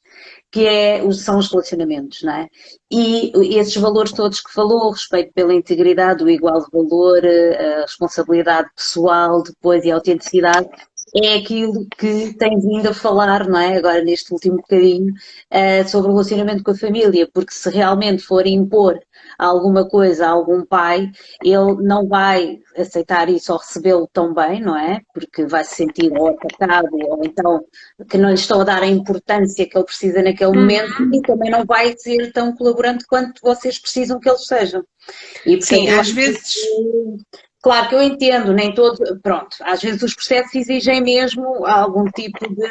que são os relacionamentos, não é? E esses valores todos que falou, o respeito pela integridade, o igual valor, a responsabilidade pessoal depois e a autenticidade, é aquilo que tem vindo a falar, não é? Agora neste último bocadinho, sobre o relacionamento com a família, porque se realmente for impor alguma coisa a algum pai, ele não vai aceitar isso ou recebê-lo tão bem, não é? Porque vai se sentir ou atacado ou então que não lhe estão a dar a importância que ele precisa naquele momento e também não vai ser tão colaborante quanto vocês precisam que eles sejam. E, portanto, sim, às vezes... Claro que eu entendo, nem todo, pronto, às vezes os processos exigem mesmo algum tipo de,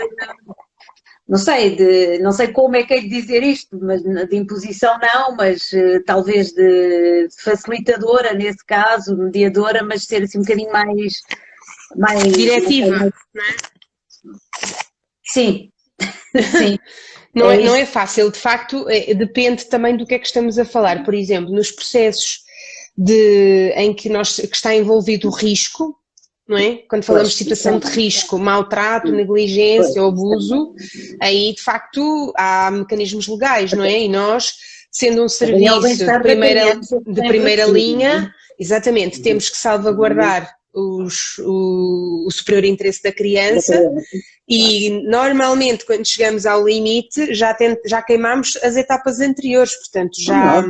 não sei como é que é de dizer isto, mas de imposição não, mas talvez de facilitadora nesse caso, mediadora, mas ser assim um bocadinho mais diretiva, não é? Sim, sim. Não é fácil, de facto, depende também do que é que estamos a falar. Por exemplo, nos processos em que está envolvido o risco, não é? Quando falamos de situação de risco, maltrato, negligência ou abuso, aí de facto há mecanismos legais, não é? E nós, sendo um serviço de primeira linha, exatamente, temos que salvaguardar o superior interesse da criança e normalmente quando chegamos ao limite já queimamos as etapas anteriores, portanto já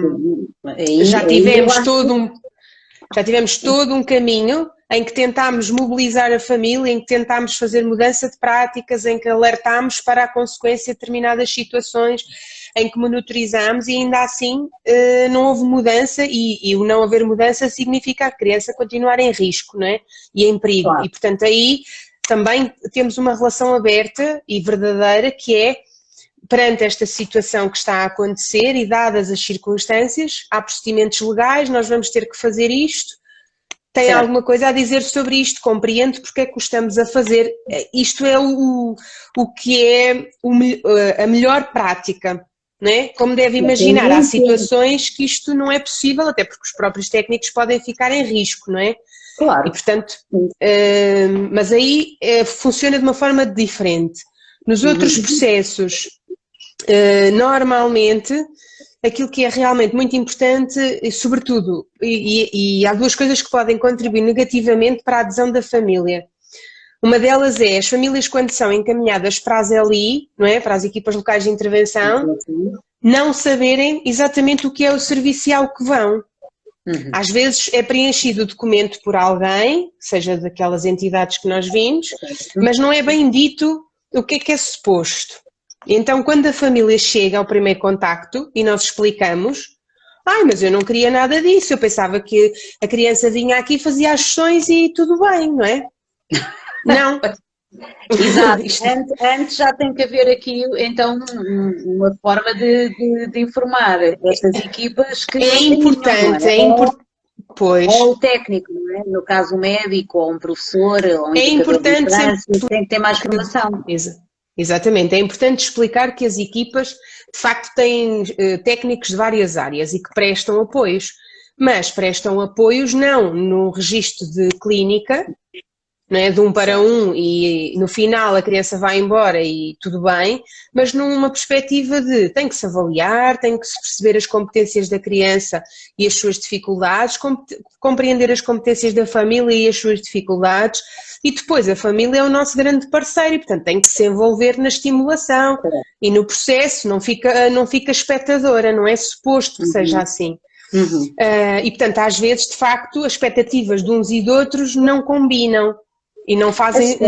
tivemos todo um caminho em que tentámos mobilizar a família, em que tentámos fazer mudança de práticas, em que alertámos para a consequência de determinadas situações, em que monitorizámos e ainda assim não houve mudança e o não haver mudança significa a criança continuar em risco, não é? E em perigo. Claro. E portanto aí também temos uma relação aberta e verdadeira que é, perante esta situação que está a acontecer e dadas as circunstâncias, há procedimentos legais, nós vamos ter que fazer isto. Tem Certo. alguma coisa a dizer sobre isto? Compreendo porque é que o estamos a fazer. Isto é o que é a melhor prática, não é? Como deve imaginar, há situações que isto não é possível, até porque os próprios técnicos podem ficar em risco, não é? Claro. E portanto, mas aí funciona de uma forma diferente. Nos outros processos, normalmente, aquilo que é realmente muito importante, e sobretudo, e há duas coisas que podem contribuir negativamente para a adesão da família. Uma delas é as famílias, quando são encaminhadas para as LI, não é? Para as equipas locais de intervenção, não saberem exatamente o que é o serviço e ao que vão. Às vezes é preenchido o documento por alguém, seja daquelas entidades que nós vimos, mas não é bem dito o que é suposto. Então, quando a família chega ao primeiro contacto e nós explicamos, mas eu não queria nada disso, eu pensava que a criança vinha aqui, fazia as sessões e tudo bem, não é? Não. Exato. Antes já tem que haver aqui, então, uma forma de informar estas equipas que É importante, pois. Ou o técnico, não é? No caso o médico, ou um professor, ou um indicador de infância, tem que ter mais formação. Exatamente, é importante explicar que as equipas de facto têm técnicos de várias áreas e que prestam apoios, mas prestam apoios não no registro de clínica, não é, de 1 para 1 e no final a criança vai embora e tudo bem, mas numa perspectiva de tem que se avaliar, tem que se perceber as competências da criança e as suas dificuldades, compreender as competências da família e as suas dificuldades e depois a família é o nosso grande parceiro e portanto tem que se envolver na estimulação e no processo, não fica espectadora, não é suposto que seja assim. E portanto às vezes de facto as expectativas de uns e de outros não combinam. E não fazem.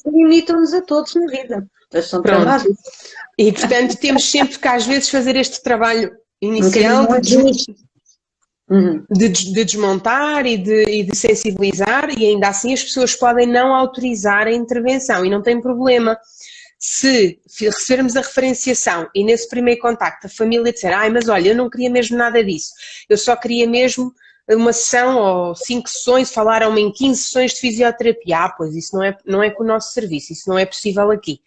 Limitam-nos a todos na vida. Pronto. E portanto temos sempre que às vezes fazer este trabalho inicial de desmontar e de sensibilizar, e ainda assim as pessoas podem não autorizar a intervenção e não tem problema. Se recebermos a referenciação e nesse primeiro contacto a família disser, mas olha, eu não queria mesmo nada disso, eu só queria mesmo uma sessão ou 5 sessões, falaram-me em 15 sessões de fisioterapia. Pois isso não é com o nosso serviço, isso não é possível aqui.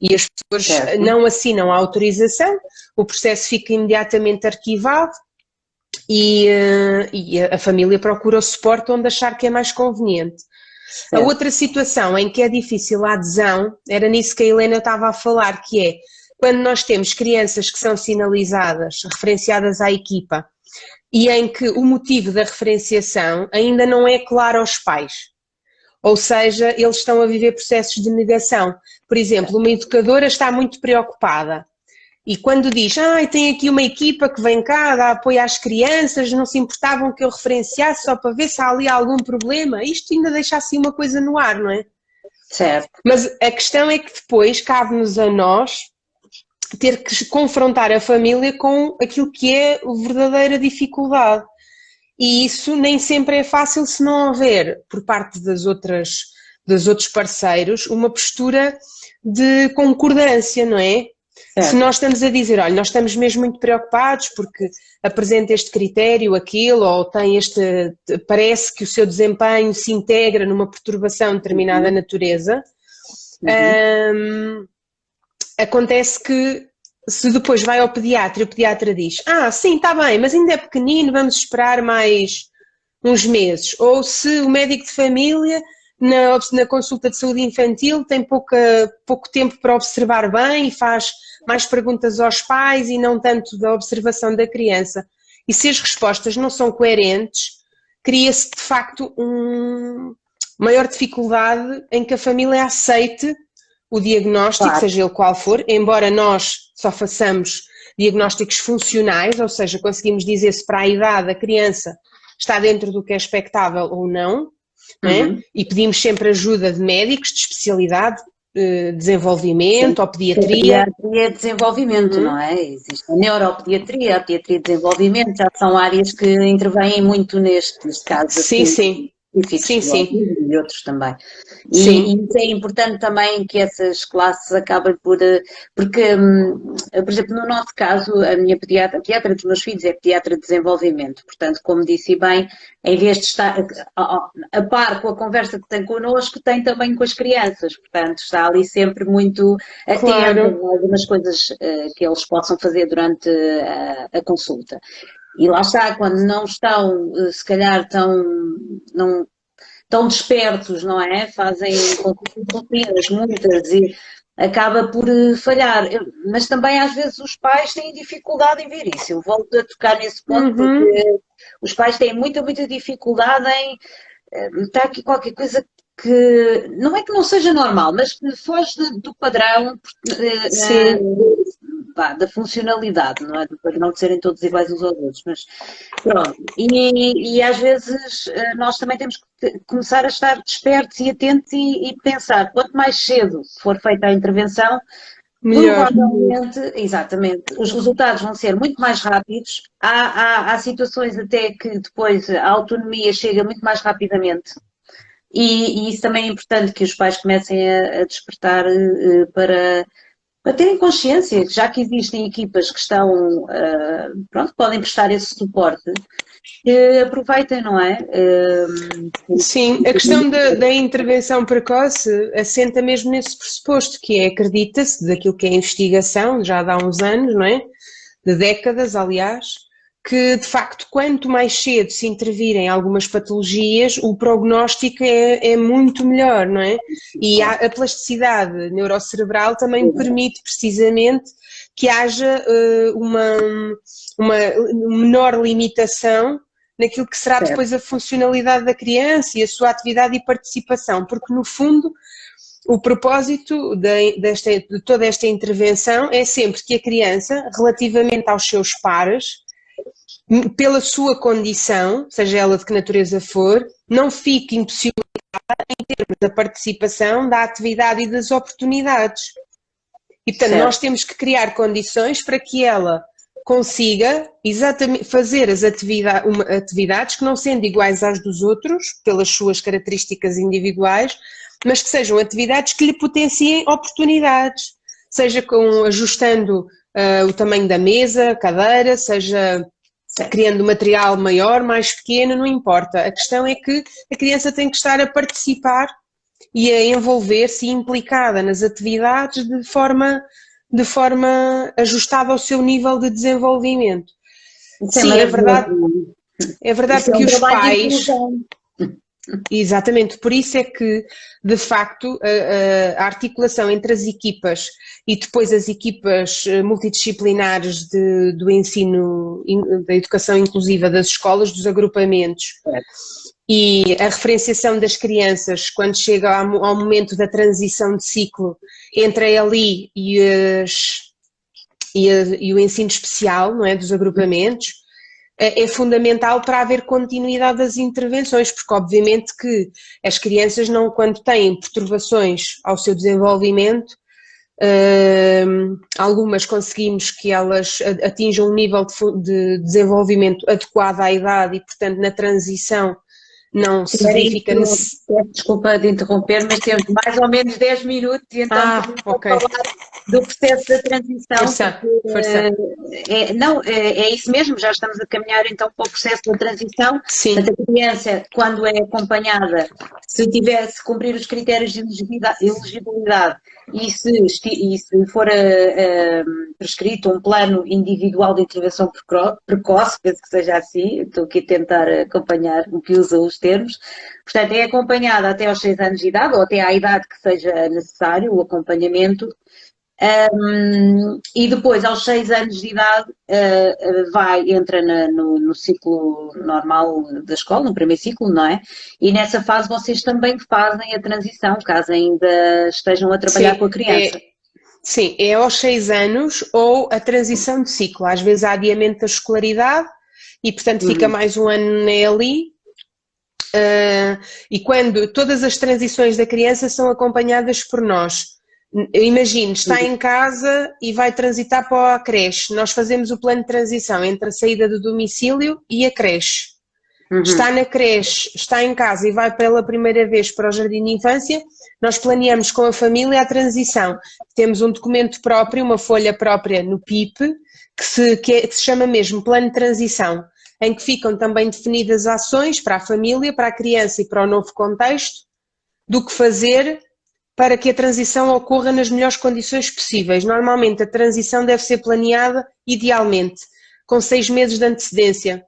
E as pessoas não assinam a autorização, o processo fica imediatamente arquivado e a família procura o suporte onde achar que é mais conveniente. A outra situação em que é difícil a adesão, era nisso que a Helena estava a falar, que é quando nós temos crianças que são sinalizadas, referenciadas à equipa, e em que o motivo da referenciação ainda não é claro aos pais. Ou seja, eles estão a viver processos de negação. Por exemplo, uma educadora está muito preocupada e quando diz, tem aqui uma equipa que vem cá, dá apoio às crianças, não se importavam que eu referenciasse só para ver se há ali algum problema, isto ainda deixa assim uma coisa no ar, não é? Certo. Mas a questão é que depois cabe-nos a nós ter que confrontar a família com aquilo que é a verdadeira dificuldade. E isso nem sempre é fácil se não houver, por parte dos outros parceiros, uma postura de concordância, não é? Se nós estamos a dizer, olha, nós estamos mesmo muito preocupados porque apresenta este critério, aquilo, ou tem parece que o seu desempenho se integra numa perturbação de determinada natureza, acontece que se depois vai ao pediatra e o pediatra diz, sim, está bem, mas ainda é pequenino, vamos esperar mais uns meses. Ou se o médico de família, na consulta de saúde infantil, tem pouco tempo para observar bem e faz mais perguntas aos pais e não tanto da observação da criança. E se as respostas não são coerentes, cria-se de facto uma maior dificuldade em que a família aceite o diagnóstico, seja ele qual for, embora nós só façamos diagnósticos funcionais, ou seja, conseguimos dizer se para a idade a criança está dentro do que é expectável ou não, não é? E pedimos sempre ajuda de médicos de especialidade, desenvolvimento ou pediatria. Pediatria e desenvolvimento, não é? Existe a neuropediatria, a pediatria e desenvolvimento, já são áreas que intervêm muito neste caso, Sim, assim, sim. específicos Sim, do sim. autismo e outros também. Sim. E isso é importante também que essas classes acabem porque, por exemplo, no nosso caso, a minha pediatra dos meus filhos é pediatra de desenvolvimento, portanto, como disse bem, em vez de estar a par com a conversa que tem connosco, tem também com as crianças, portanto, está ali sempre muito atento Claro. a algumas coisas que eles possam fazer durante a consulta. E lá está, quando não estão, se calhar, tão despertos, não é? Fazem consultas muitas e acaba por falhar. Mas também às vezes os pais têm dificuldade em ver isso. Eu volto a tocar nesse ponto porque os pais têm muita dificuldade em está aqui qualquer coisa que não é que não seja normal, mas que foge do padrão Sim. da funcionalidade, não é? Do padrão de serem todos iguais uns aos outros, mas pronto. E às vezes nós também temos que começar a estar despertos e atentos e pensar, quanto mais cedo for feita a intervenção, Melhor. provavelmente, exatamente, os resultados vão ser muito mais rápidos. Há situações até que depois a autonomia chega muito mais rapidamente. E isso também é importante que os pais comecem a despertar para terem consciência, já que existem equipas que estão, pronto, podem prestar esse suporte, que aproveitem, não é? Sim, a questão da intervenção precoce assenta mesmo nesse pressuposto, que é, acredita-se, daquilo que é investigação, já há uns anos, não é? De décadas, aliás, que de facto, quanto mais cedo se intervir em algumas patologias, o prognóstico é muito melhor, não é? E a plasticidade neurocerebral também permite precisamente que haja uma menor limitação naquilo que será depois a funcionalidade da criança e a sua atividade e participação, porque no fundo o propósito de toda esta intervenção é sempre que a criança, relativamente aos seus pares, pela sua condição, seja ela de que natureza for, não fique impossibilitada em termos da participação, da atividade e das oportunidades. E portanto nós temos que criar condições para que ela consiga exatamente fazer as atividades que não sendo iguais às dos outros, pelas suas características individuais, mas que sejam atividades que lhe potenciem oportunidades, seja ajustando o tamanho da mesa, cadeira, seja criando material maior, mais pequeno, não importa. A questão é que a criança tem que estar a participar e a envolver-se implicada nas atividades de forma ajustada ao seu nível de desenvolvimento. Sim, é verdade que os pais... Exatamente, por isso é que, de facto, a articulação entre as equipas e depois as equipas multidisciplinares do ensino, da educação inclusiva das escolas, dos agrupamentos, e a referenciação das crianças quando chega ao momento da transição de ciclo entre a ELI e o ensino especial, não é, dos agrupamentos, é fundamental para haver continuidade das intervenções, porque obviamente que as crianças não, quando têm perturbações ao seu desenvolvimento, algumas conseguimos que elas atinjam um nível de desenvolvimento adequado à idade e, portanto, na transição não se verifica... Desculpa de interromper, mas temos mais ou menos 10 minutos e então okay. falar do processo da transição. Força. É isso mesmo, já estamos a caminhar então para o processo da transição. Sim. Portanto, a criança, quando é acompanhada, se cumprir os critérios de elegibilidade e se for prescrito um plano individual de intervenção precoce, penso que seja assim, estou aqui a tentar acompanhar o que usam os termos, portanto é acompanhada até aos 6 anos de idade, ou até à idade que seja necessário o acompanhamento, e depois aos 6 anos de idade entra no ciclo normal da escola, no primeiro ciclo, não é? E nessa fase vocês também fazem a transição, caso ainda estejam a trabalhar com a criança. Sim, é aos 6 anos ou a transição de ciclo, às vezes há adiamento da escolaridade e portanto fica mais um ano na ELI E quando todas as transições da criança são acompanhadas por nós. Imagine, está em casa e vai transitar para a creche. Nós fazemos o plano de transição entre a saída do domicílio e a creche. Está na creche, está em casa e vai pela primeira vez para o jardim de infância, nós planeamos com a família a transição. Temos um documento próprio, uma folha própria no PIP, que se chama mesmo Plano de Transição, em que ficam também definidas ações para a família, para a criança e para o novo contexto, do que fazer para que a transição ocorra nas melhores condições possíveis. Normalmente a transição deve ser planeada, idealmente, com 6 meses de antecedência.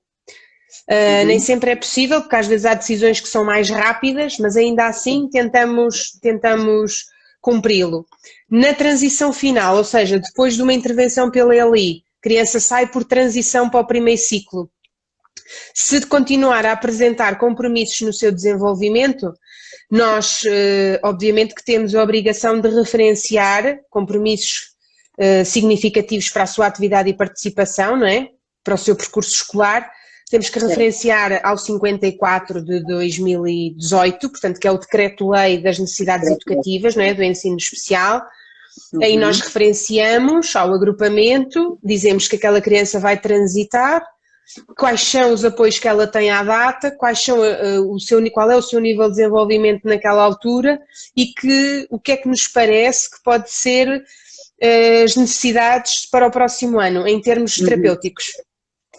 Nem sempre é possível, porque às vezes há decisões que são mais rápidas, mas ainda assim tentamos cumpri-lo. Na transição final, ou seja, depois de uma intervenção pela LI, a criança sai por transição para o primeiro ciclo. Se continuar a apresentar compromissos no seu desenvolvimento, nós, obviamente, que temos a obrigação de referenciar compromissos significativos para a sua atividade e participação, não é? Para o seu percurso escolar. Temos que referenciar ao 54 de 2018, portanto, que é o Decreto-Lei das Necessidades Educativas, não é? Do ensino especial. Aí nós referenciamos ao agrupamento, dizemos que aquela criança vai transitar, quais são os apoios que ela tem à data, qual é o seu nível de desenvolvimento naquela altura e o que é que nos parece que pode ser as necessidades para o próximo ano, em termos terapêuticos.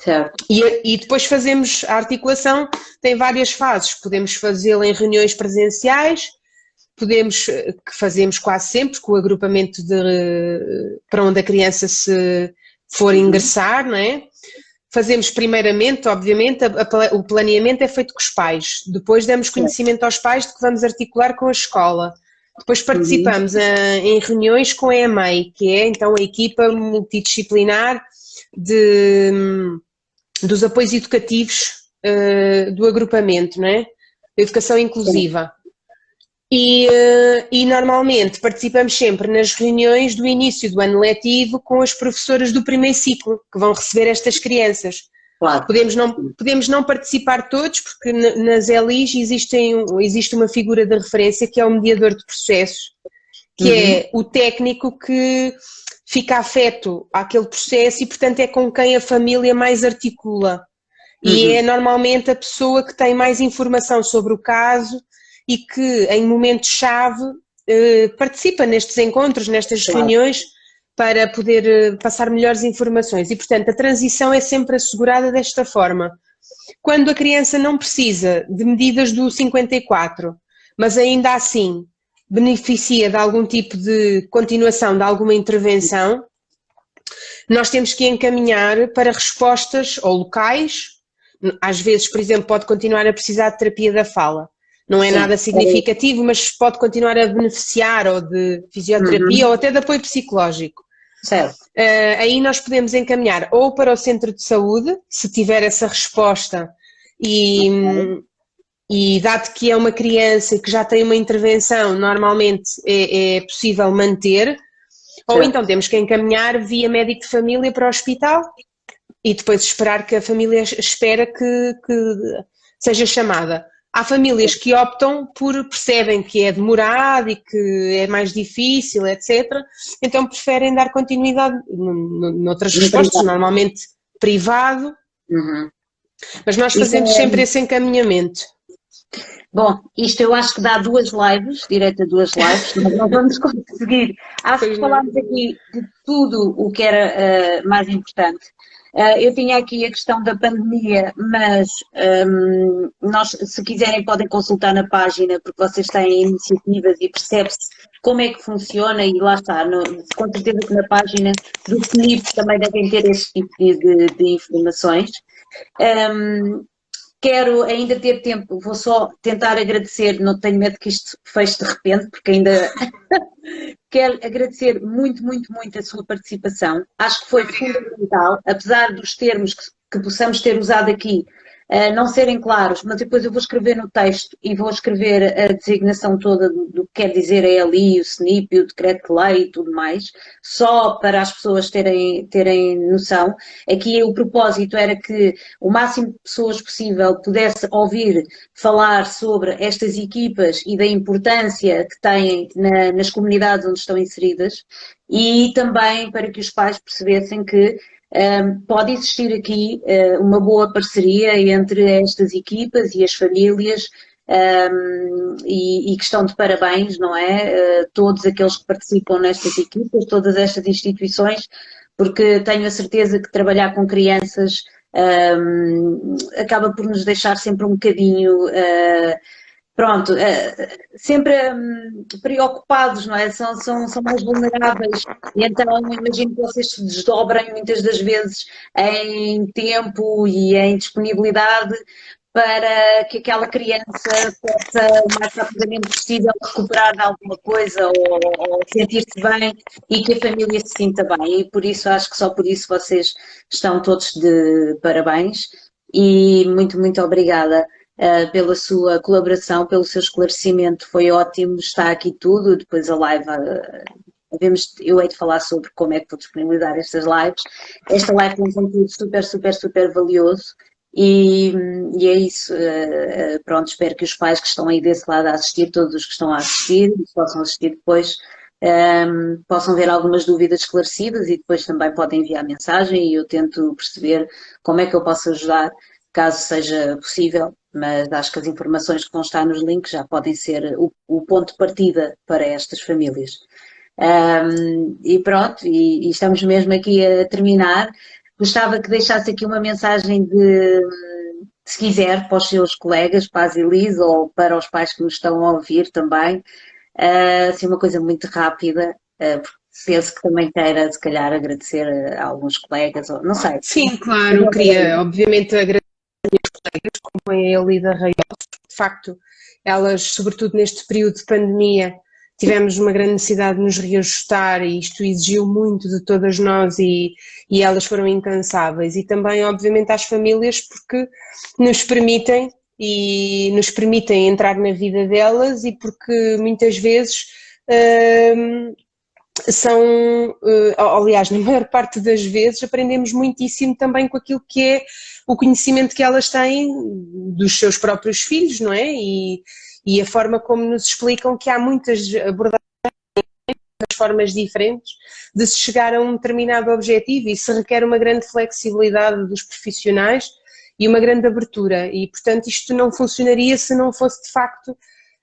Certo. E depois fazemos a articulação, tem várias fases, podemos fazê-la em reuniões presenciais, que fazemos quase sempre com o agrupamento para onde a criança se for ingressar, não é? Fazemos primeiramente, obviamente, o planeamento é feito com os pais, depois damos conhecimento aos pais de que vamos articular com a escola, depois participamos em reuniões com a EMEI, que é então a equipa multidisciplinar dos apoios educativos do agrupamento, não é? Educação inclusiva. E normalmente participamos sempre nas reuniões do início do ano letivo com as professoras do primeiro ciclo, que vão receber estas crianças. Claro. Podemos não participar todos, porque nas ELIs existe uma figura de referência que é o mediador de processos, que é o técnico que fica afeto àquele processo e, portanto, é com quem a família mais articula. E é normalmente a pessoa que tem mais informação sobre o caso e que, em momentos-chave, participa nestes encontros, nestas reuniões, para poder passar melhores informações. E, portanto, a transição é sempre assegurada desta forma. Quando a criança não precisa de medidas do 54, mas ainda assim beneficia de algum tipo de continuação de alguma intervenção, nós temos que encaminhar para respostas ou locais. Às vezes, por exemplo, pode continuar a precisar de terapia da fala. Não é nada significativo, mas pode continuar a beneficiar ou de fisioterapia ou até de apoio psicológico. Certo. Aí nós podemos encaminhar ou para o centro de saúde, se tiver essa resposta, e dado que é uma criança que já tem uma intervenção, normalmente é possível manter, ou então temos que encaminhar via médico de família para o hospital e depois esperar que a família espera que seja chamada. Há famílias que optam percebem que é demorado e que é mais difícil, etc. Então preferem dar continuidade noutras respostas, normalmente privado, mas nós fazemos sempre esse encaminhamento. Bom, isto eu acho que dá 2 lives, direito a 2 lives, mas não vamos conseguir. Acho que falámos aqui de tudo o que era mais importante. Eu tinha aqui a questão da pandemia, mas nós, se quiserem, podem consultar na página, porque vocês têm iniciativas e percebe-se como é que funciona, e lá está, com certeza que na página do Filipe também devem ter este tipo de informações. Quero ainda ter tempo, vou só tentar agradecer, não tenho medo que isto feche de repente, porque ainda quero agradecer muito, muito, muito a sua participação. Acho que foi fundamental, apesar dos termos que possamos ter usado aqui, não serem claros, mas depois eu vou escrever no texto e vou escrever a designação toda do que quer dizer a ELI, o SNIP, o decreto de lei e tudo mais, só para as pessoas terem noção. Aqui o propósito era que o máximo de pessoas possível pudesse ouvir falar sobre estas equipas e da importância que têm nas comunidades onde estão inseridas, e também para que os pais percebessem que pode existir aqui uma boa parceria entre estas equipas e as famílias, e que estão de parabéns, não é? Todos aqueles que participam nestas equipas, todas estas instituições, porque tenho a certeza que trabalhar com crianças acaba por nos deixar sempre um bocadinho pronto, sempre preocupados, não é? São mais vulneráveis, e então imagino que vocês se desdobrem muitas das vezes em tempo e em disponibilidade para que aquela criança possa, o mais rapidamente possível, recuperar de alguma coisa ou sentir-se bem e que a família se sinta bem. E por isso, acho que só por isso vocês estão todos de parabéns, e muito, muito obrigada pela sua colaboração, pelo seu esclarecimento. Foi ótimo, está aqui tudo. Depois a live, eu hei de falar sobre como é que vou disponibilizar estas lives. Esta live tem um conteúdo super, super, super valioso. E é isso, pronto, espero que os pais que estão aí desse lado a assistir, todos os que estão a assistir, possam assistir depois, possam ver algumas dúvidas esclarecidas, e depois também podem enviar mensagem e eu tento perceber como é que eu posso ajudar, caso seja possível, mas acho que as informações que vão estar nos links já podem ser o ponto de partida para estas famílias. E pronto, e estamos mesmo aqui a terminar. Gostava que deixasse aqui uma mensagem se quiser, para os seus colegas, para as Elis ou para os pais que nos estão a ouvir também, assim uma coisa muito rápida, porque penso que também queira, se calhar, agradecer a alguns colegas, ou não sei. Sim, claro, queria obviamente agradecer às minhas colegas, como a Eli da Raiola, de facto, elas, sobretudo neste período de pandemia, tivemos uma grande necessidade de nos reajustar e isto exigiu muito de todas nós e elas foram incansáveis. E também, obviamente, às famílias, porque nos permitem entrar na vida delas, e porque muitas vezes aliás, na maior parte das vezes aprendemos muitíssimo também com aquilo que é o conhecimento que elas têm dos seus próprios filhos, não é? E a forma como nos explicam que há muitas abordagens, formas diferentes de se chegar a um determinado objetivo, e isso requer uma grande flexibilidade dos profissionais e uma grande abertura, e portanto isto não funcionaria se não fosse de facto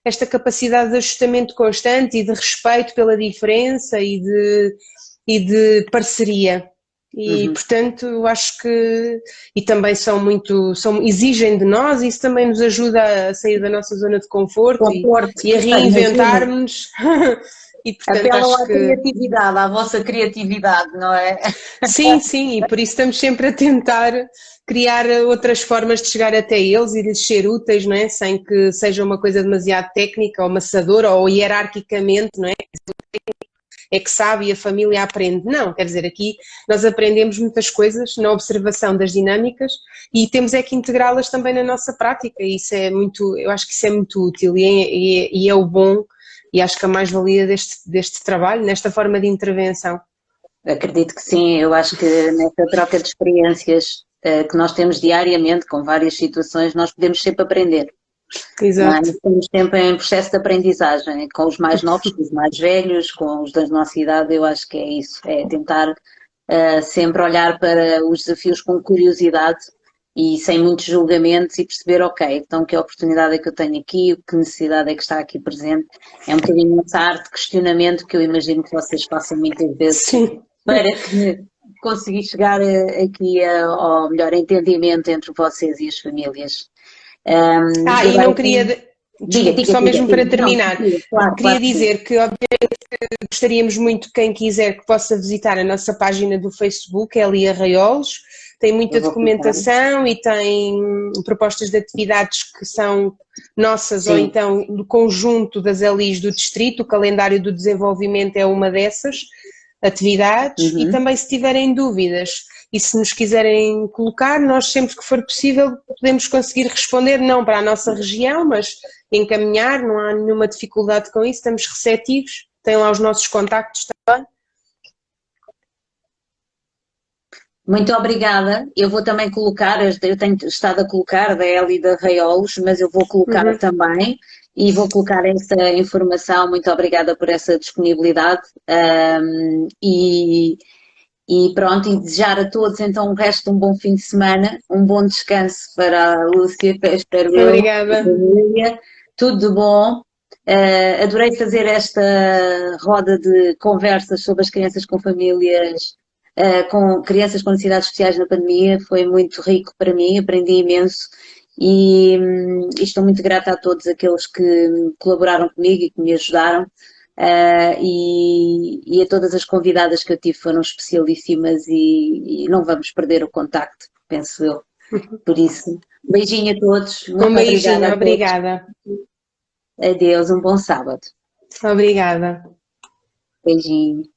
esta capacidade de ajustamento constante e de respeito pela diferença e de parceria. E portanto eu acho que, e também exigem de nós, e isso também nos ajuda a sair da nossa zona de conforto e a reinventarmos. E portanto apelam acho à criatividade, à vossa criatividade, não é? Sim, e por isso estamos sempre a tentar criar outras formas de chegar até eles e de lhes ser úteis, não é? Sem que seja uma coisa demasiado técnica ou maçadora ou hierarquicamente, não é? É que sabe e a família aprende. Não, quer dizer, aqui nós aprendemos muitas coisas na observação das dinâmicas e temos é que integrá-las também na nossa prática, e isso é muito, eu acho que isso é muito útil e é o bom, e acho que a mais-valia deste trabalho, nesta forma de intervenção. Acredito que sim, eu acho que nessa troca de experiências que nós temos diariamente com várias situações, nós podemos sempre aprender. Exato. Estamos sempre em processo de aprendizagem, com os mais novos, com os mais velhos, com os da nossa idade. Eu acho que é isso, é tentar sempre olhar para os desafios com curiosidade e sem muitos julgamentos, e perceber, ok, então que oportunidade é que eu tenho aqui, que necessidade é que está aqui presente. É um bocadinho essa arte de questionamento que eu imagino que vocês façam muitas vezes. Sim. Para que conseguir chegar aqui ao melhor entendimento entre vocês e as famílias. E não queria, desculpe, só mesmo para terminar, queria dizer que obviamente gostaríamos muito, quem quiser, que possa visitar a nossa página do Facebook, Eli Arraiolos, tem muita documentação e tem propostas de atividades que são nossas. Sim. Ou então do conjunto das Elis do distrito, o calendário do desenvolvimento é uma dessas atividades. E também, se tiverem dúvidas, e se nos quiserem colocar, nós sempre que for possível podemos conseguir responder, não para a nossa região, mas encaminhar, não há nenhuma dificuldade com isso, estamos receptivos, têm lá os nossos contactos também. Muito obrigada. Eu vou também colocar, eu tenho estado a colocar da Eli da Raiolos, mas eu vou colocar também e vou colocar essa informação. Muito obrigada por essa disponibilidade. E pronto, e desejar a todos então o resto de um bom fim de semana, um bom descanso para a Lúcia, espero Obrigada. a família, tudo de bom. Adorei fazer esta roda de conversas sobre as crianças com famílias, com crianças com necessidades especiais na pandemia, foi muito rico para mim, aprendi imenso e estou muito grata a todos aqueles que colaboraram comigo e que me ajudaram. E a todas as convidadas que eu tive foram especialíssimas e não vamos perder o contacto, penso eu. Por isso, um beijinho a todos. Muito Um beijinho, obrigada. Adeus, um bom sábado. Obrigada. Beijinho.